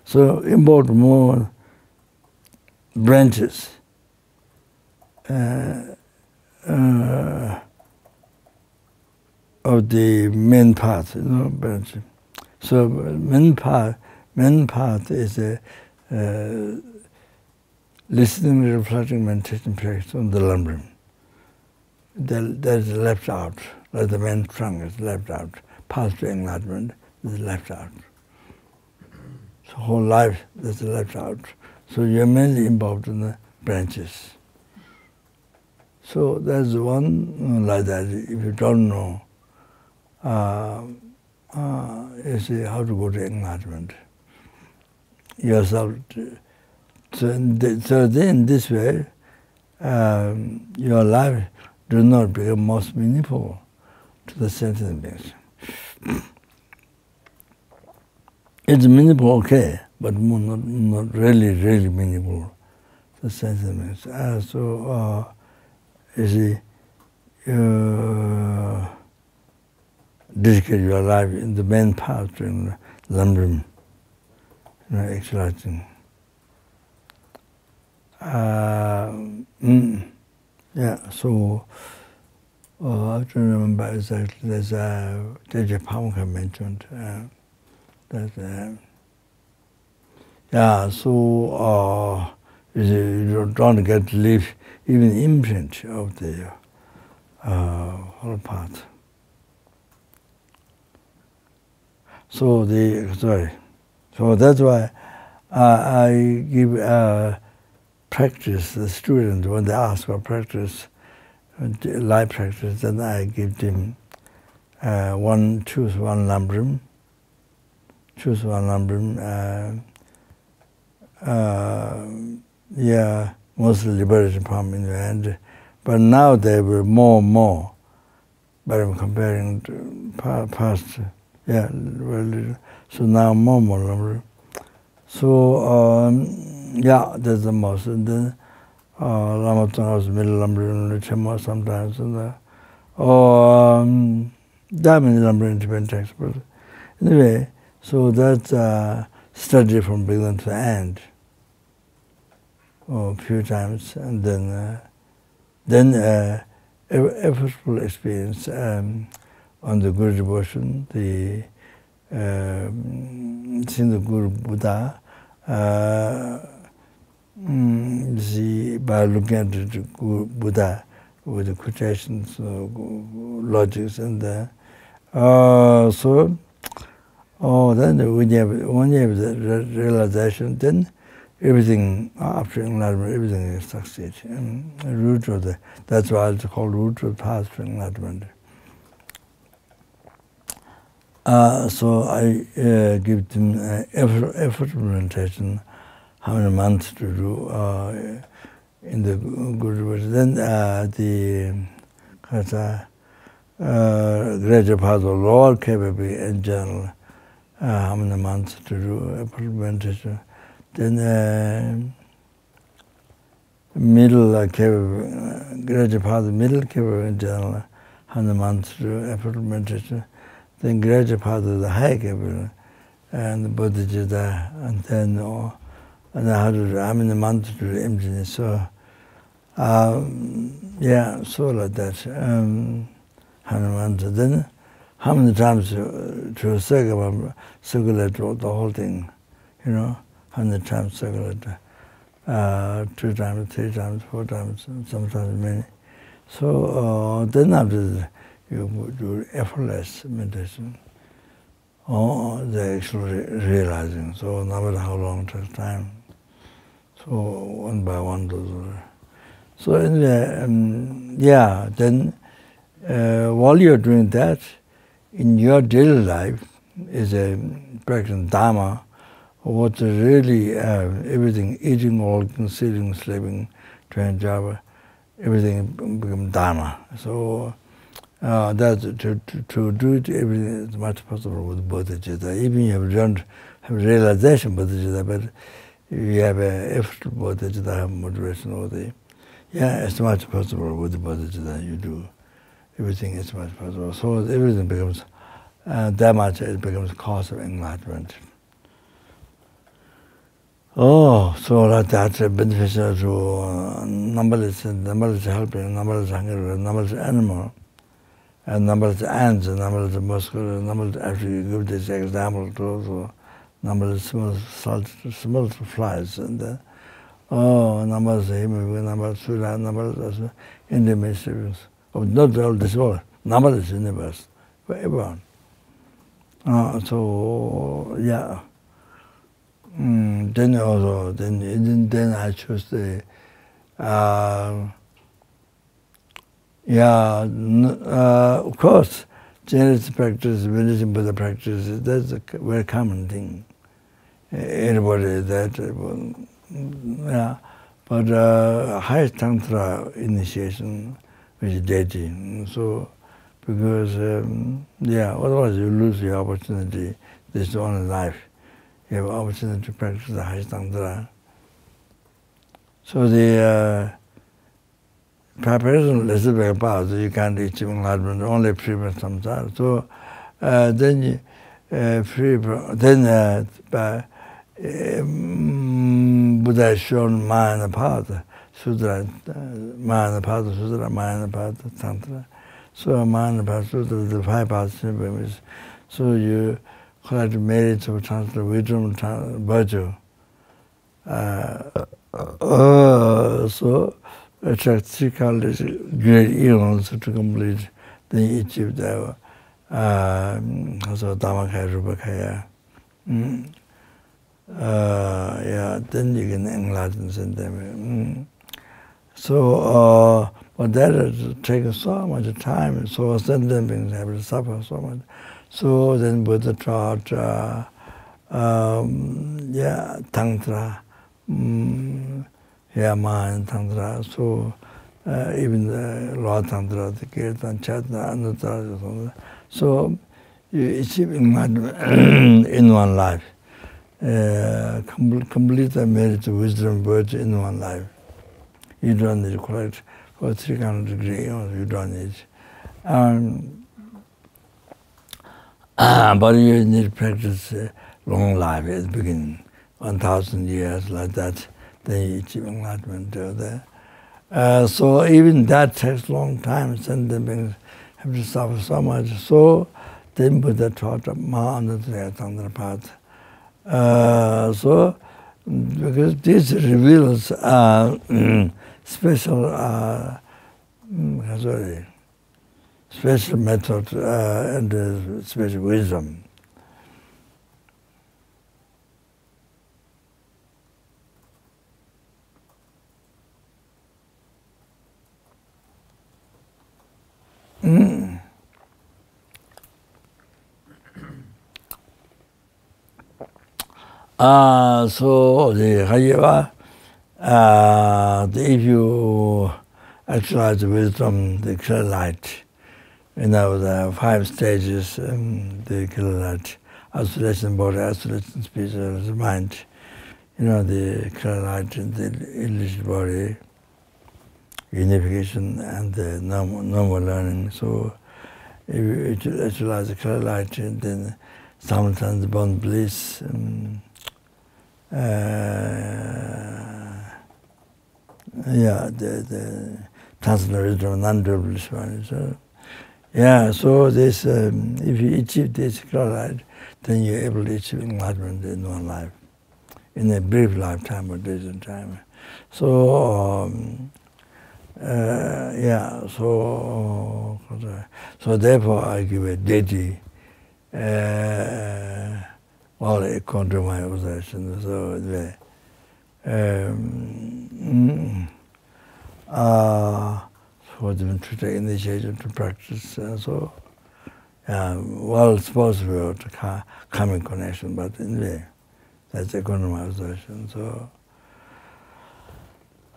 So involved more branches. Of the main path, branch. So main path is a listening, reflecting, meditation practice on the Lama. That is left out, like the main trunk is left out. Path to enlightenment is left out. So whole life is left out. So you're mainly involved in the branches. So there's one like that. If you don't know, you see how to go to enlightenment yourself. So in this way, your life does not become most meaningful to the sentient beings. It's meaningful, okay, but not really meaningful to the sentient beings. You see, dedicate your life in the main path in Lama, actualizing. So I don't remember exactly. There's J.J. Pamukha mentioned that. You don't get to leave even imprint of the whole path. So that's why I give practice the student when they ask for practice, life practice. Then I give them choose one lambrim. Mostly liberation palm in the end. But now they were more. But I'm comparing to past. So now more lambrim. So that's the most. And then Lama Tsongha's middle lambrim, Chema sometimes, and many lambrim depend text. But anyway, so that's study from beginning to end. A few times, and then effortful experience on the Guru devotion, the seeing the Guru Buddha, by looking at the Guru Buddha with the quotations, logics, and then when you have the realization, then everything after enlightenment, everything succeeds. That's why it's called root of path to enlightenment. So I give them effort meditation, how many months to do in the good words. Then the greater part of lower capability in general, how many months to do effort meditation. Then middle capability, greater part of middle capability in general, how many months to do effort meditation. Then greater part of the high capability, and the bodhichitta, and then how many months to do emptiness. So, so like that. How many months? Then how many times to circulate the whole thing, 100 times circulate, 2 times, 3 times, 4 times, sometimes many. So then after you do effortless meditation, the actual realizing. So no matter how long it takes time. So one by one those. So anyway, then while you're doing that, in your daily life is a practice Dharma, what's really everything, eating, walking, sitting, sleeping, doing job, everything becomes Dharma. So That to do it everything is much possible with bodhichitta. Even you don't have realization bodhichitta, but you have a effort bodhichitta, have moderation all day. Yeah, it's much possible with the bodhichitta. You do everything is much possible. So everything becomes Dharma. It becomes cause of enlightenment. Oh, so that's beneficial to numberless helping, numberless hungry, numberless animal, and numberless ants, and numberless mosquitoes, numberless, actually give this example to also numberless small flies, and numberless human, numberless food, numberless intimacies of not all this world, numberless universe, for everyone. So, yeah. Then I choose the of course Chinese practice, Buddhism, Buddha practice, that's a very common thing. Anybody that but high tantra initiation which is deity. So because otherwise you lose your opportunity. This is only life. You have opportunity to practice the high tantra. So the preparation is a big part. You can't achieve enlightenment only free from samsara. So then Buddha has shown Mayanapata Sutra, Mayanapata Sutra, Mayanapata Tantra. So Mayanapata Sutra is the 5 parts. So you collect merits of Tantra, wisdom, virtue. So attract 3 qualities, great eons to complete. Then you achieve the Dhammakaya, Rupakaya. Then you can enlighten them. So, but that has taken so much time, so sentient beings have to suffer so much. So then Buddha taught, Tantra, Mind Tantra. So even the Lord Tantra, the Kirtan, Chatna, Anuttara. So you achieve enlightenment in one life. Complete the merit of wisdom, virtue in one life. You don't need to collect for 300 degrees. You don't need. But you need to practice long life at the beginning, 1,000 years like that. Then you achieve enlightenment there. So even that takes a long time. Sentient beings have to suffer so much. So then Buddha taught Mahanatya Tantra path. So because this reveals special special method and special wisdom. So the Hayava, if you actualize wisdom, the clear light, the 5 stages, the clear light, isolation body, isolation speech, mind, the clear light in the illicit body, unification and the normal learning. So if you actualize the clear light, then sometimes born bliss, the transcendental non-dual one. So, so this, if you achieve this clear light, then you're able to achieve enlightenment in one life, in a brief lifetime or distant time. So, so therefore I give a deity according to my observation. So for them to take initiation to practice, it's possible to come in connection, but anyway, that's according to my observation. So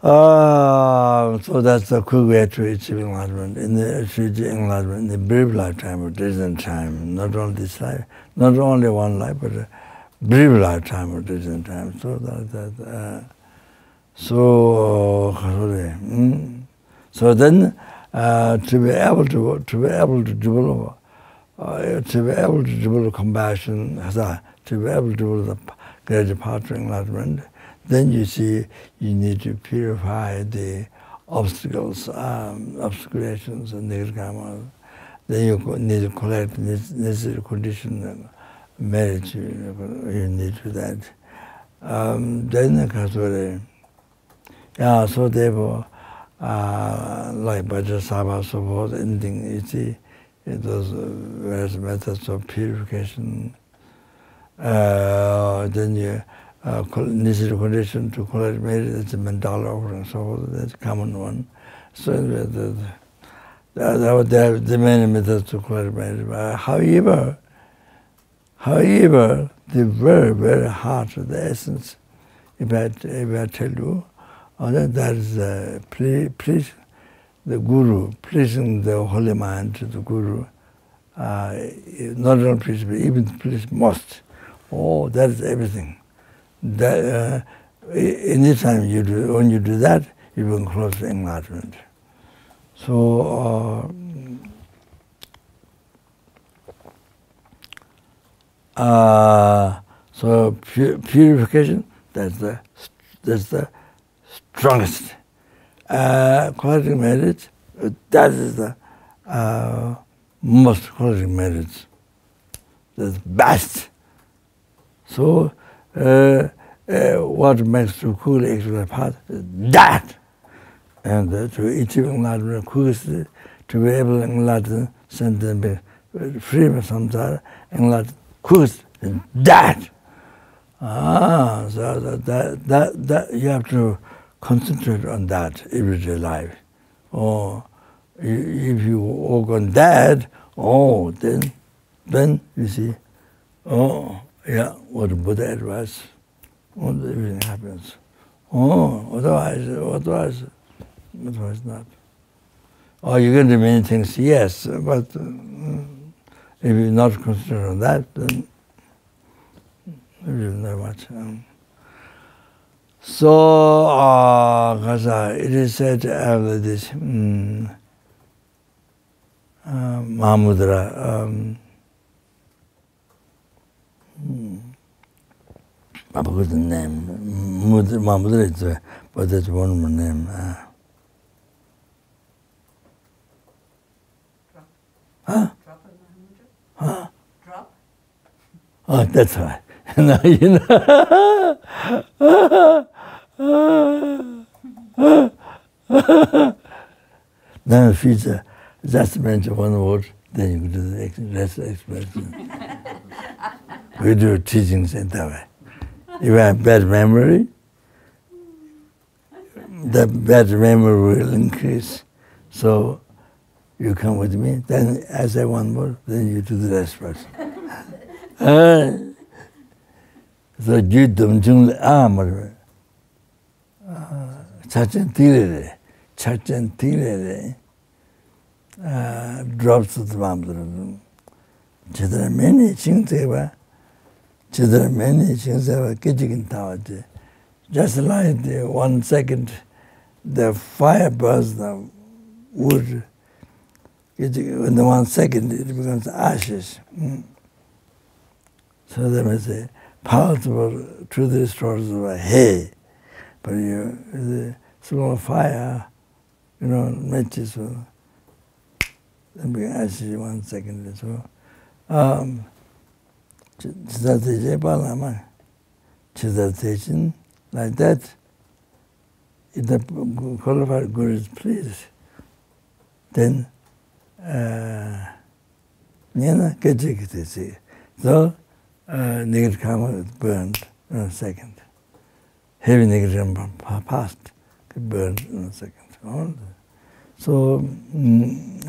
So that's the quick way to achieve enlightenment. In the achieve enlightenment in the brief lifetime of distant time, not only this life, not only one life, but a brief lifetime of distant time. So so then to be able to develop compassion, to be able to develop the greater path to enlightenment, then you see you need to purify the obstacles, obscurations and negative karma. Then you need to collect necessary condition, merit. You need to do that. Then so therefore, like Vajrasabha, so forth, anything you see, those various methods of purification. Then you necessary condition to collect merit, it's a mandala offering, so forth, that's a common one. So there are the many methods to collect merit. However, the very, very heart of the essence, if I tell you, that is please the Guru, pleasing the holy mind to the Guru, not only please, but even please most. Oh, that is everything. That anytime you do, when you do that, you become close to enlightenment. So so purification, that's the strongest. Collecting merits, that is the most collecting merits. That's best. So what makes to cool actual path is that. And to achieve enlightenment quickly, to be able to enlighten, send them be free from samsara, enlighten quickly, is that. So that you have to concentrate on that everyday life. Or if you work on that, then you see, yeah, what the Buddha advised, everything happens. Otherwise not. Or you can do many things, yes, but if you're not concentrated on that, then you don't know much. So, it is said after this Mahamudra, I forgot the name. Mahamudra is but that's one more name. Huh? Huh? Drop? Oh, that's right. Now, you know. Now, if you just mention one word, then you can do the rest expression. We do teachings in that way. If you have bad memory, the bad memory will increase. So you come with me, then I say one word, then you do the rest person. So you don't do drops to the mom. Chidra many things just like the 1 second, the fire burns the wood. In the 1 second, it becomes ashes. So there is a palatable to the stores of hay, but the small fire, matches will become ashes in 1 second. So, like that, if the qualified Guru is pleased, then so negative karma is burned in a second. Heavy negative past burned in a second. So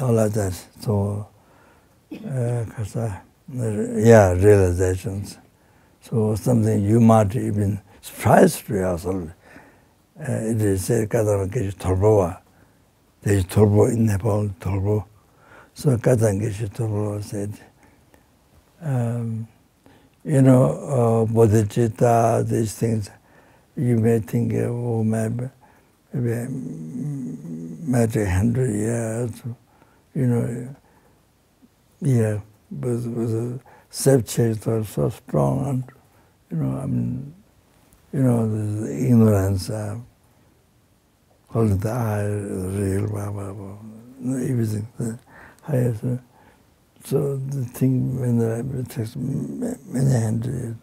all like that. So realizations. So something you might even surprise to yourself. it is said, Katangeshi Torbowa. There is Torbo in Nepal, Torbo. So Katangeshi Torbowa said, bodhichitta, these things, you may think, oh, maybe 100 years, but the self-change was so strong, and, the ignorance, holding the eye, real, blah, blah, blah, everything, the highest. So the thing, when it takes many hundred years,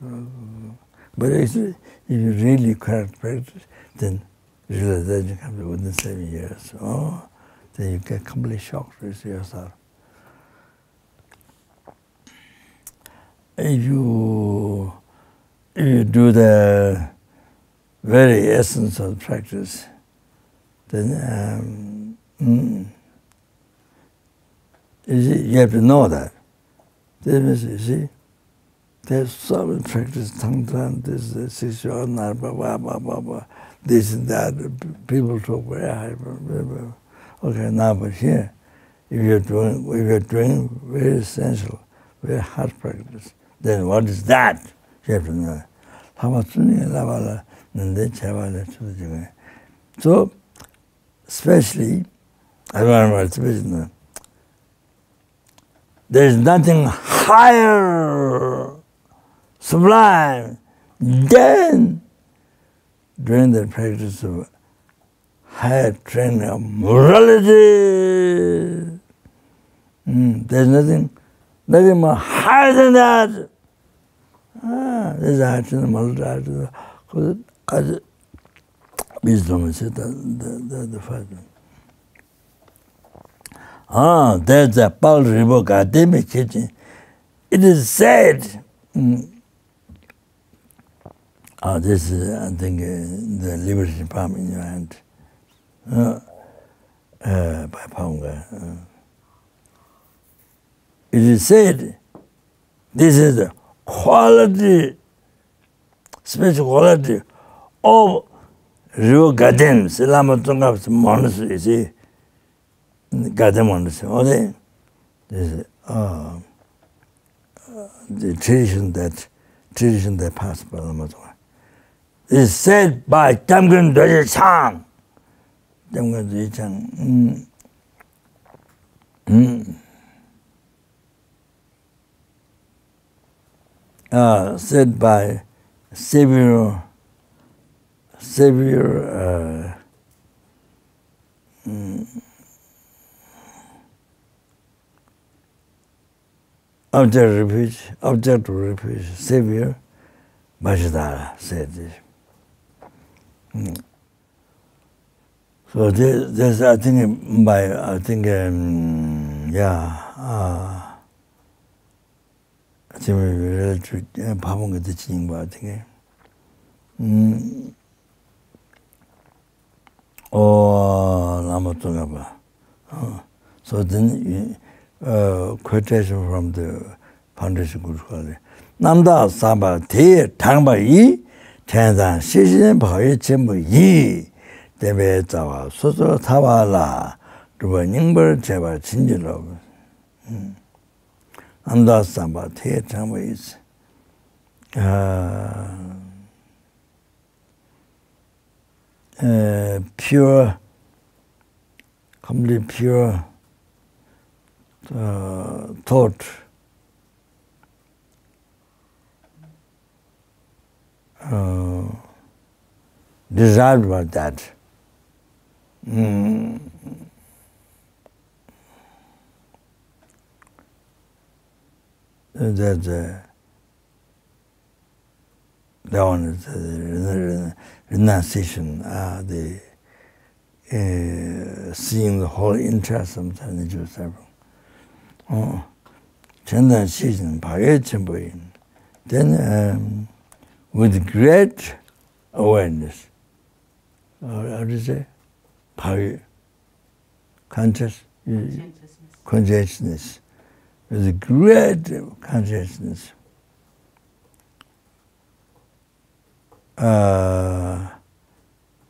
but actually, if you really correct practice, then realization comes within 7 years. Oh, then you get completely shocked with yourself. If you do the very essence of practice, then you have to know that. That means, you see, there's so much practice, Tangtan, this, Sisho, blah, blah, blah, blah, this and that. People talk very high. Okay, now, but here, if you're doing very essential, very hard practice, then what is that? You have to know. So, especially, I don't there is nothing higher, sublime, than doing the practice of higher training of morality. There's nothing more higher than that. There's a higher training of morality. Because wisdom is the first one. There's a Paul Rebo academic teaching. It is said, this is, I think, the Liberty Palm in your hand, by Paunga. It is said, this is the quality, special quality of Rio Gardens, Lama Tongap's monastery, you see. Garden monastery. There's the tradition that passed by Lama Tongap. It's said by Damgun Dwaje Chang. Damgun Dwaje Chang. Said by Savior object of refuge, Savior Bajadara said this. So there's, I think, I think we really Pamunga teaching, but I think, Lama Tongapa. So then, quotation from the foundation Guru Scholar. Namda Saba Te Tangba Yi, Tanzan Shishin Paye Chimbu Yi, Debe Zawa, Soso Tawala, Ruba Ningber Cheba Chinjilov. Namda Saba Te Tangba is pure, completely pure thought, desired by that. That one is the renunciation, the seeing the whole interest of the nature several. Chandan season, then with great awareness, how do you say? Consciousness. With great consciousness.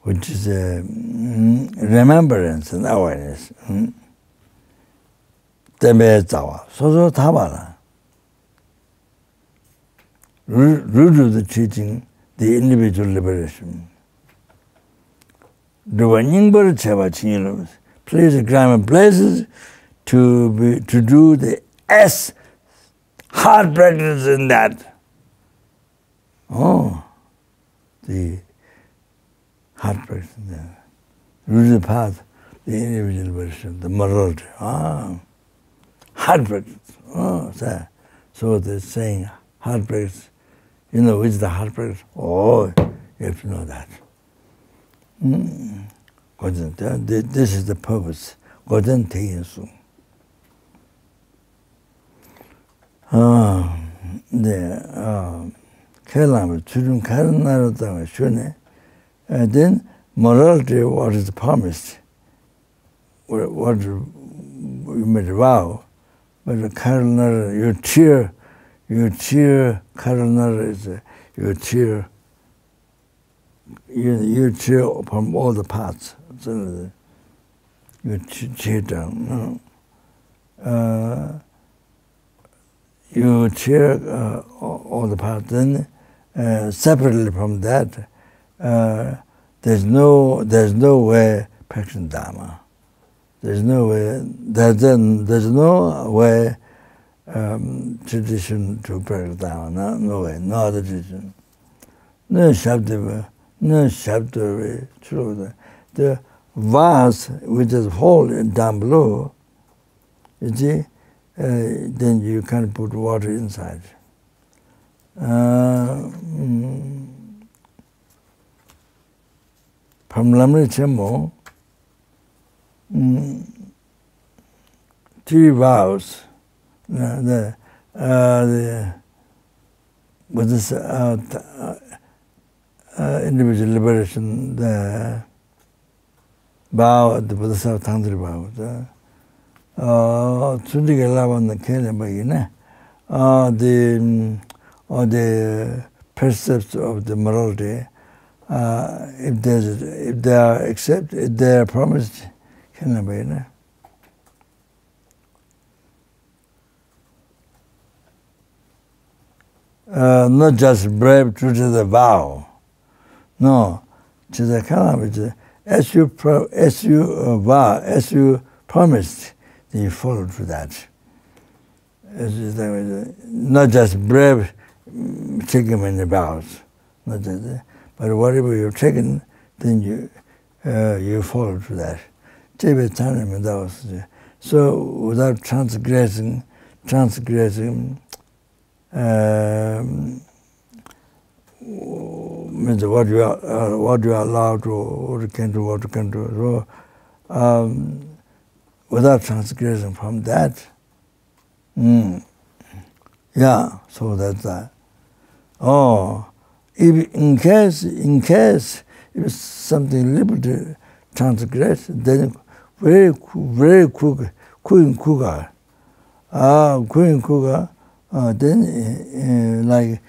which is remembrance and awareness. So Tabala. Root of the teaching, the individual liberation. Please grant blessings to do the S hard practice in that. Oh, the hard practice in that. Root of the path, the individual liberation, the morality. Hard practice. So they're saying hard practice. You know which is the hard practice? Oh, you have to know that. This is the purpose. Goden Teyensu. Kelam, Chudum Karanarata, Shune. Then morality, what is promised, what you made a vow, but the Karanar, you cheer, Karanar is you cheer from all the parts. So you cheer down. You cheer all the parts. Then separately from that, there's no way practicing Dharma. There's no way. There's no way tradition to practice Dharma. No way. No other tradition. No Shabda. No Shabda. True. The vase which is hole down below, you see, then you can put water inside. From Lamri Chemo, 3 vows. With this individual liberation, the vow, the Buddha Tantri vow. The precepts of the morality, if they are accepted, if they are promised, not just brave to the vow. No, to the kalam, as you vow, as you promised, then you follow to that. Not just brave taking in the vows, not just that, but whatever you've taken, then you follow to that. So without transgressing means what you are allowed to, what you can do, So without transgressing from that, yeah. So that's that. Oh, if in case if something little to transgress, then very quick, then like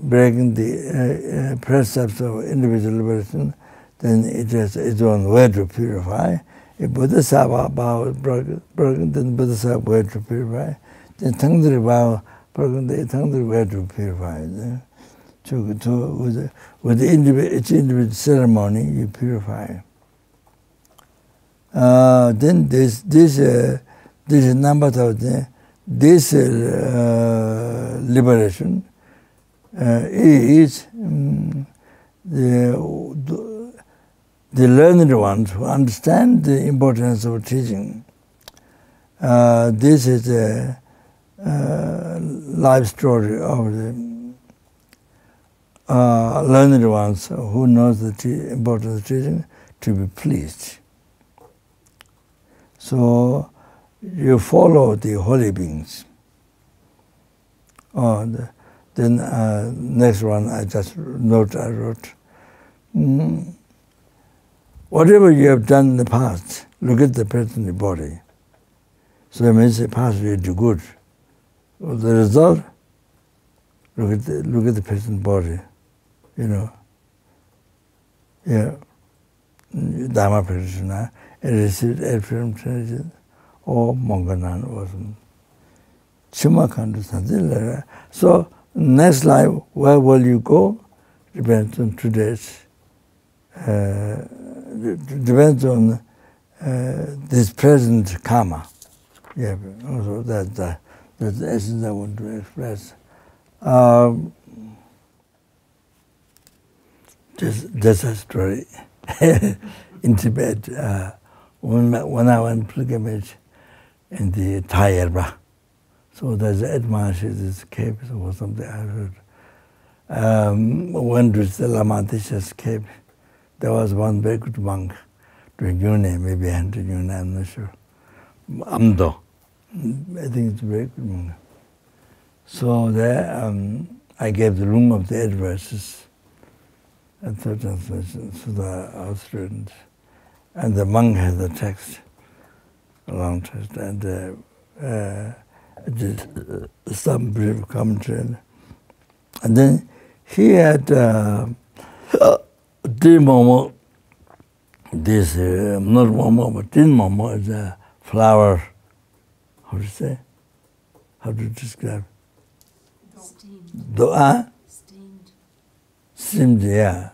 breaking the precepts of individual liberation, then it is its own way to purify. If Bodhisattva vow is broken, then Bodhisattva way to purify. Then Tangdri vow broken, the Tangdri way to purify. With the individual ceremony, you purify. Then this number of this liberation is the learned ones who understand the importance of teaching. This is a life story of the learned ones who knows the importance of teaching to be pleased. So you follow the holy beings. Then next one I wrote. Whatever you have done in the past, look at the present body. So that means the past you do good. Well, the result, look at the present body. Yeah, Dharma practitioner, and received FPMT, or Monganan wasn't. Chima can't do something. So, next life, where will you go? Depends on today's. Depends on this present karma. Yeah, also that's the essence I want to express. Just a story. In Tibet, when I went pilgrimage in the Thai Erba, so there's Edmarsh, this cave or something I heard. When to the Lama teacher's cave, there was one very good monk, doing Yune, maybe 100 Yune, I'm not sure. Amdo. I think it's a very good monk. So there, I gave the room of the adverses and third translation to our students. And the monk had the text, a long text, and did some brief commentary. And then he had Din Momo, this, not Momo, but Din Momo is a flower, how to say? How to describe? Steamed. Steamed. Steamed, yeah.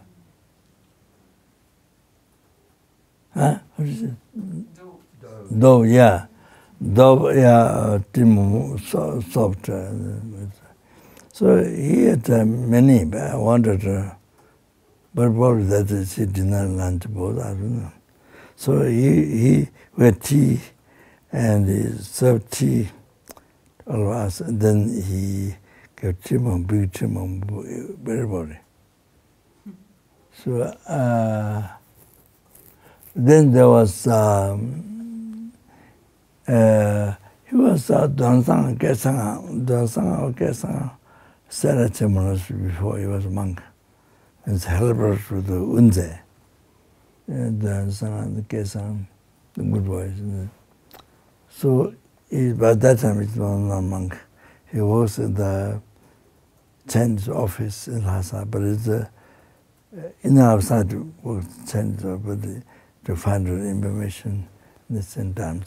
Huh? How do you say? Dough, yeah. Dough, yeah, soft. So he had many, but I wanted, but probably that is he did not learn to both, I don't know. So he had tea, and he served tea all of us, and then he gave timon, big timon, everybody. So then there was, he was Donsang Gesang, Sarate Monastery before he was a monk. It's helper to the Unze, Donsang, the Gesang, the good boys. So by that time he was not a monk. He was in the Chinese office in Lhasa, but it's in the outside was Chinese, but to find information in the same time.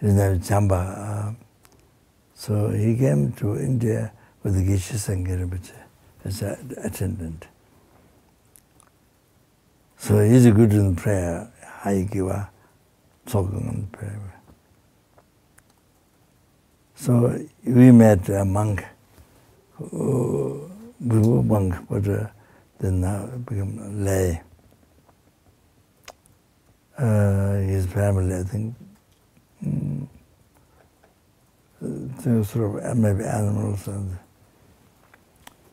His name is Chamba. So he came to India with the Geshe Sangha Rinpoche as an attendant. So he's good in prayer, Haikiwa, talking on prayer. So we met a monk, we were monk, but then now became lay. His family, I think, they were sort of maybe animals.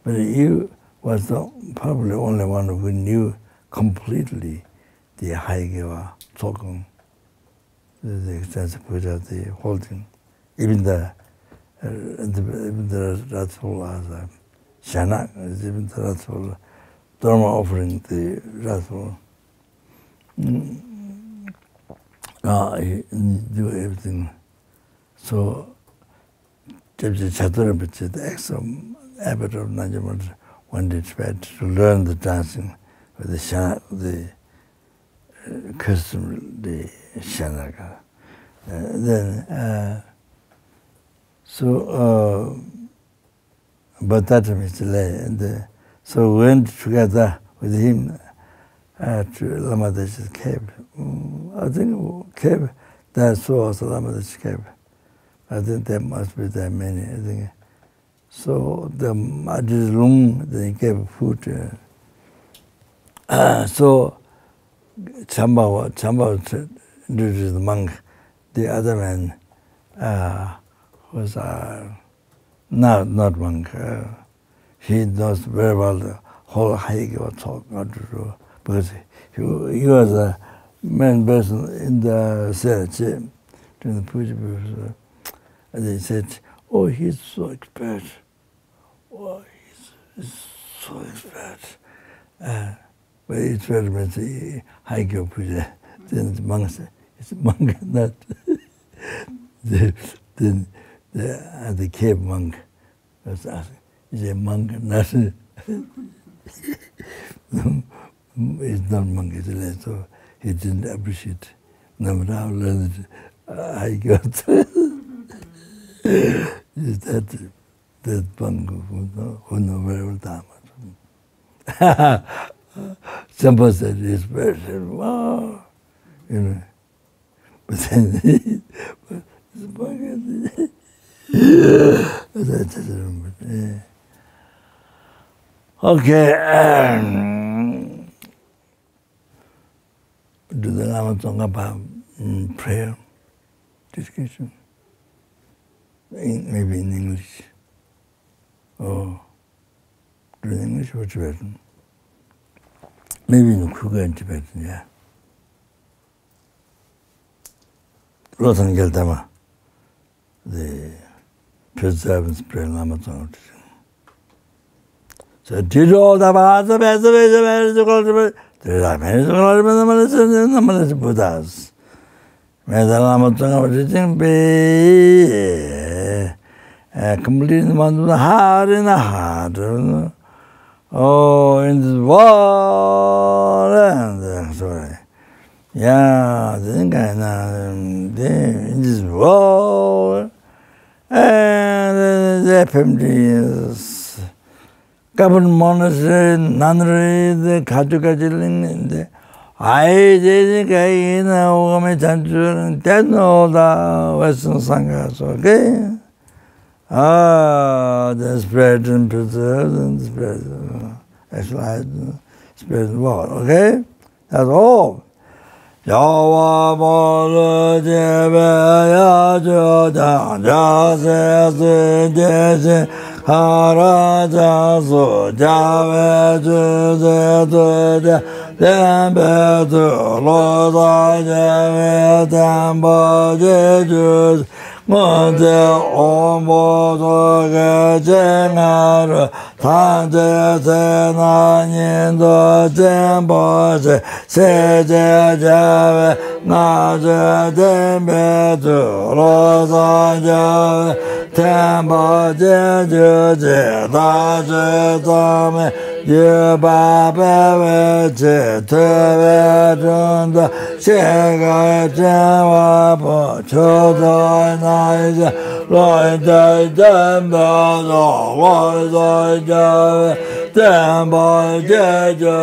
But he was probably the only one who knew completely the Haikiwa, Tsokung, the extensive puja, the holding. Even the Rathful as a Shanak, even the Rathful, Dharma offering the Rathful. He do everything. So, Jebje Chaturapati, the ex-abbot of Nanjamat, went to Tibet to learn the dancing with the Shanak, the custom, the Shanaka. But that time is delayed. And so we went together with him to Lama Deshi's cave. I think cave that was Lama Deshi's cave. I think there must be that many. I think. So I did room, then he gave food. So Chamba introduced the monk. The other man was not monk. He knows very well the whole Haikiwa talk, what to do, because he was a main person in the Serache during the puja. And they said, "Oh, he's so expert. Oh, he's so expert." But it's very much Haikiwa puja. Then the monk said, "It's a monk, not." Then the cave monk was asking, "Is a monk not?" He's not monkey, so he didn't appreciate. No matter how learned I got. Is that monk who know very well Dharma. Somebody said his person, wow, you know. But then okay, do the Lama talk about prayer discussion? Maybe in English. Or do in English or Tibetan? Maybe in Kuga and Tibetan, yeah. Rotan Geldama, the preservance prayer Lama talk. So, did all the Buddhas. Completely one with the heart in the heart. Oh, in this world, and sorry. Yeah, in this world, and the FPMT is Kopan Monastery, nunnery, the Kajukajiling, the I did in a woman, and all the Western Sanghas, okay? The spread and preserve and spread, actually, spread the word, okay? That's all. Yawa Molo Jebe Yajuda Jase Jese Hara Jasu Jave Juse Dembe Loda Jeve Tembo Jejus Monte Ombo Doge Jengaru Tante Tena Nindo Tembo Seje Jave Naje Dembe Loda Jave Tembo Jejus Daje Tame Yuba Bebe Tebe Junda Shega Jawa Po Chodo Naija Loi Dai Demba Loi Dai Jave Demba Jeju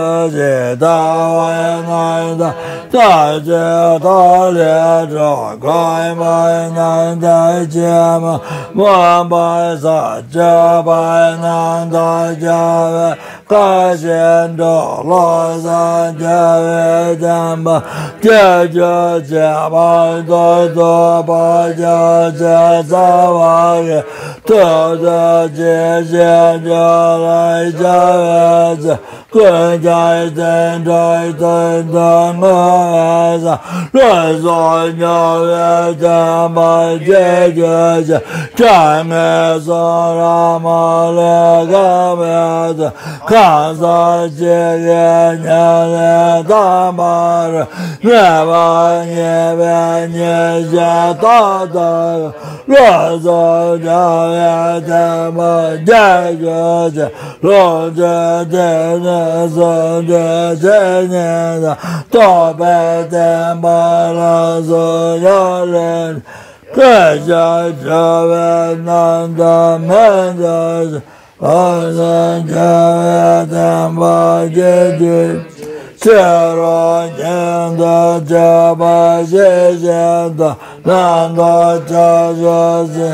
Dawa Naida Daje Dalia Jogai Mai Nanda Jama Wamba Sa Jaba Nanda Jave Kajendo Loza Jave Damba Jeju Jaba Dodo Baja Jazawage Toda Jeju Jalai Jave Kunjai Dendai Dendanoza Rezo Nyove Damba Jeju Jame Zora Male Gameda Kaza Jege Nyale Damar Neva Nyeve Nyeja Tada Rezo Nyove Damba Jeju Roja Dene Zonde Jeneda Tobe Dembara Zoyaren Keja Jave Nanda Mendes Ozen Jave Demba Jeju Sero Jenda Jaba Jejenda Nanda Jajoze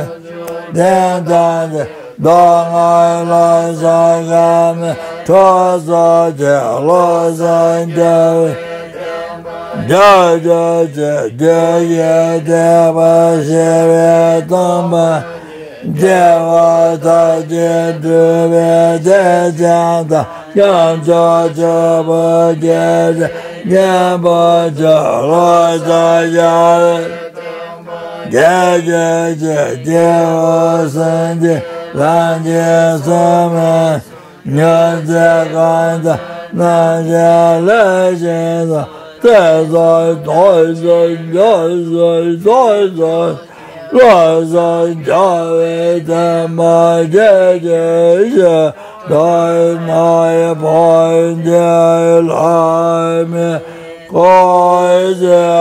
Denda Dongai Loza Game Tozo Loza Javi Jojo Jaya Deva Shiva Tomba Jeva Taji Duve Jejanda Yonjo Jobo Jede Yambo Loza Javi Jaya Jaya Sanje Lanje Sama Nyaja Ganda Nanja Lejenda Tezoi Toizoi Yoizoi Toizoi Rosa Javita Majeja Dharma Point Lime Koisa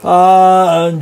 I'm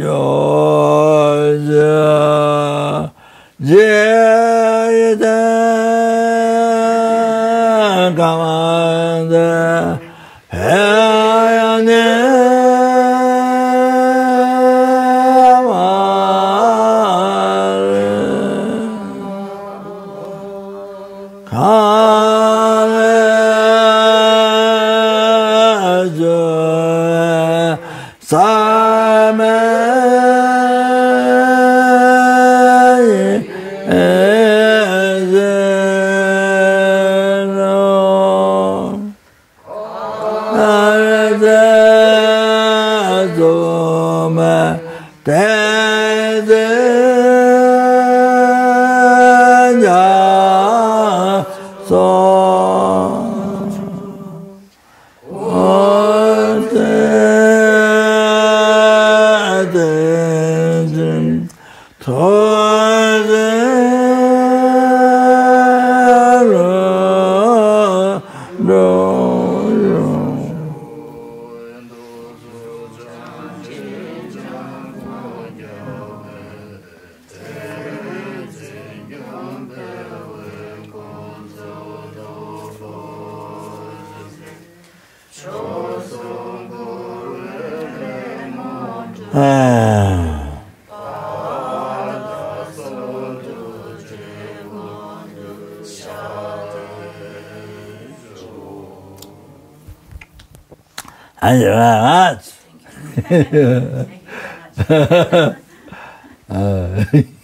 Thank you very much. Thank you very much.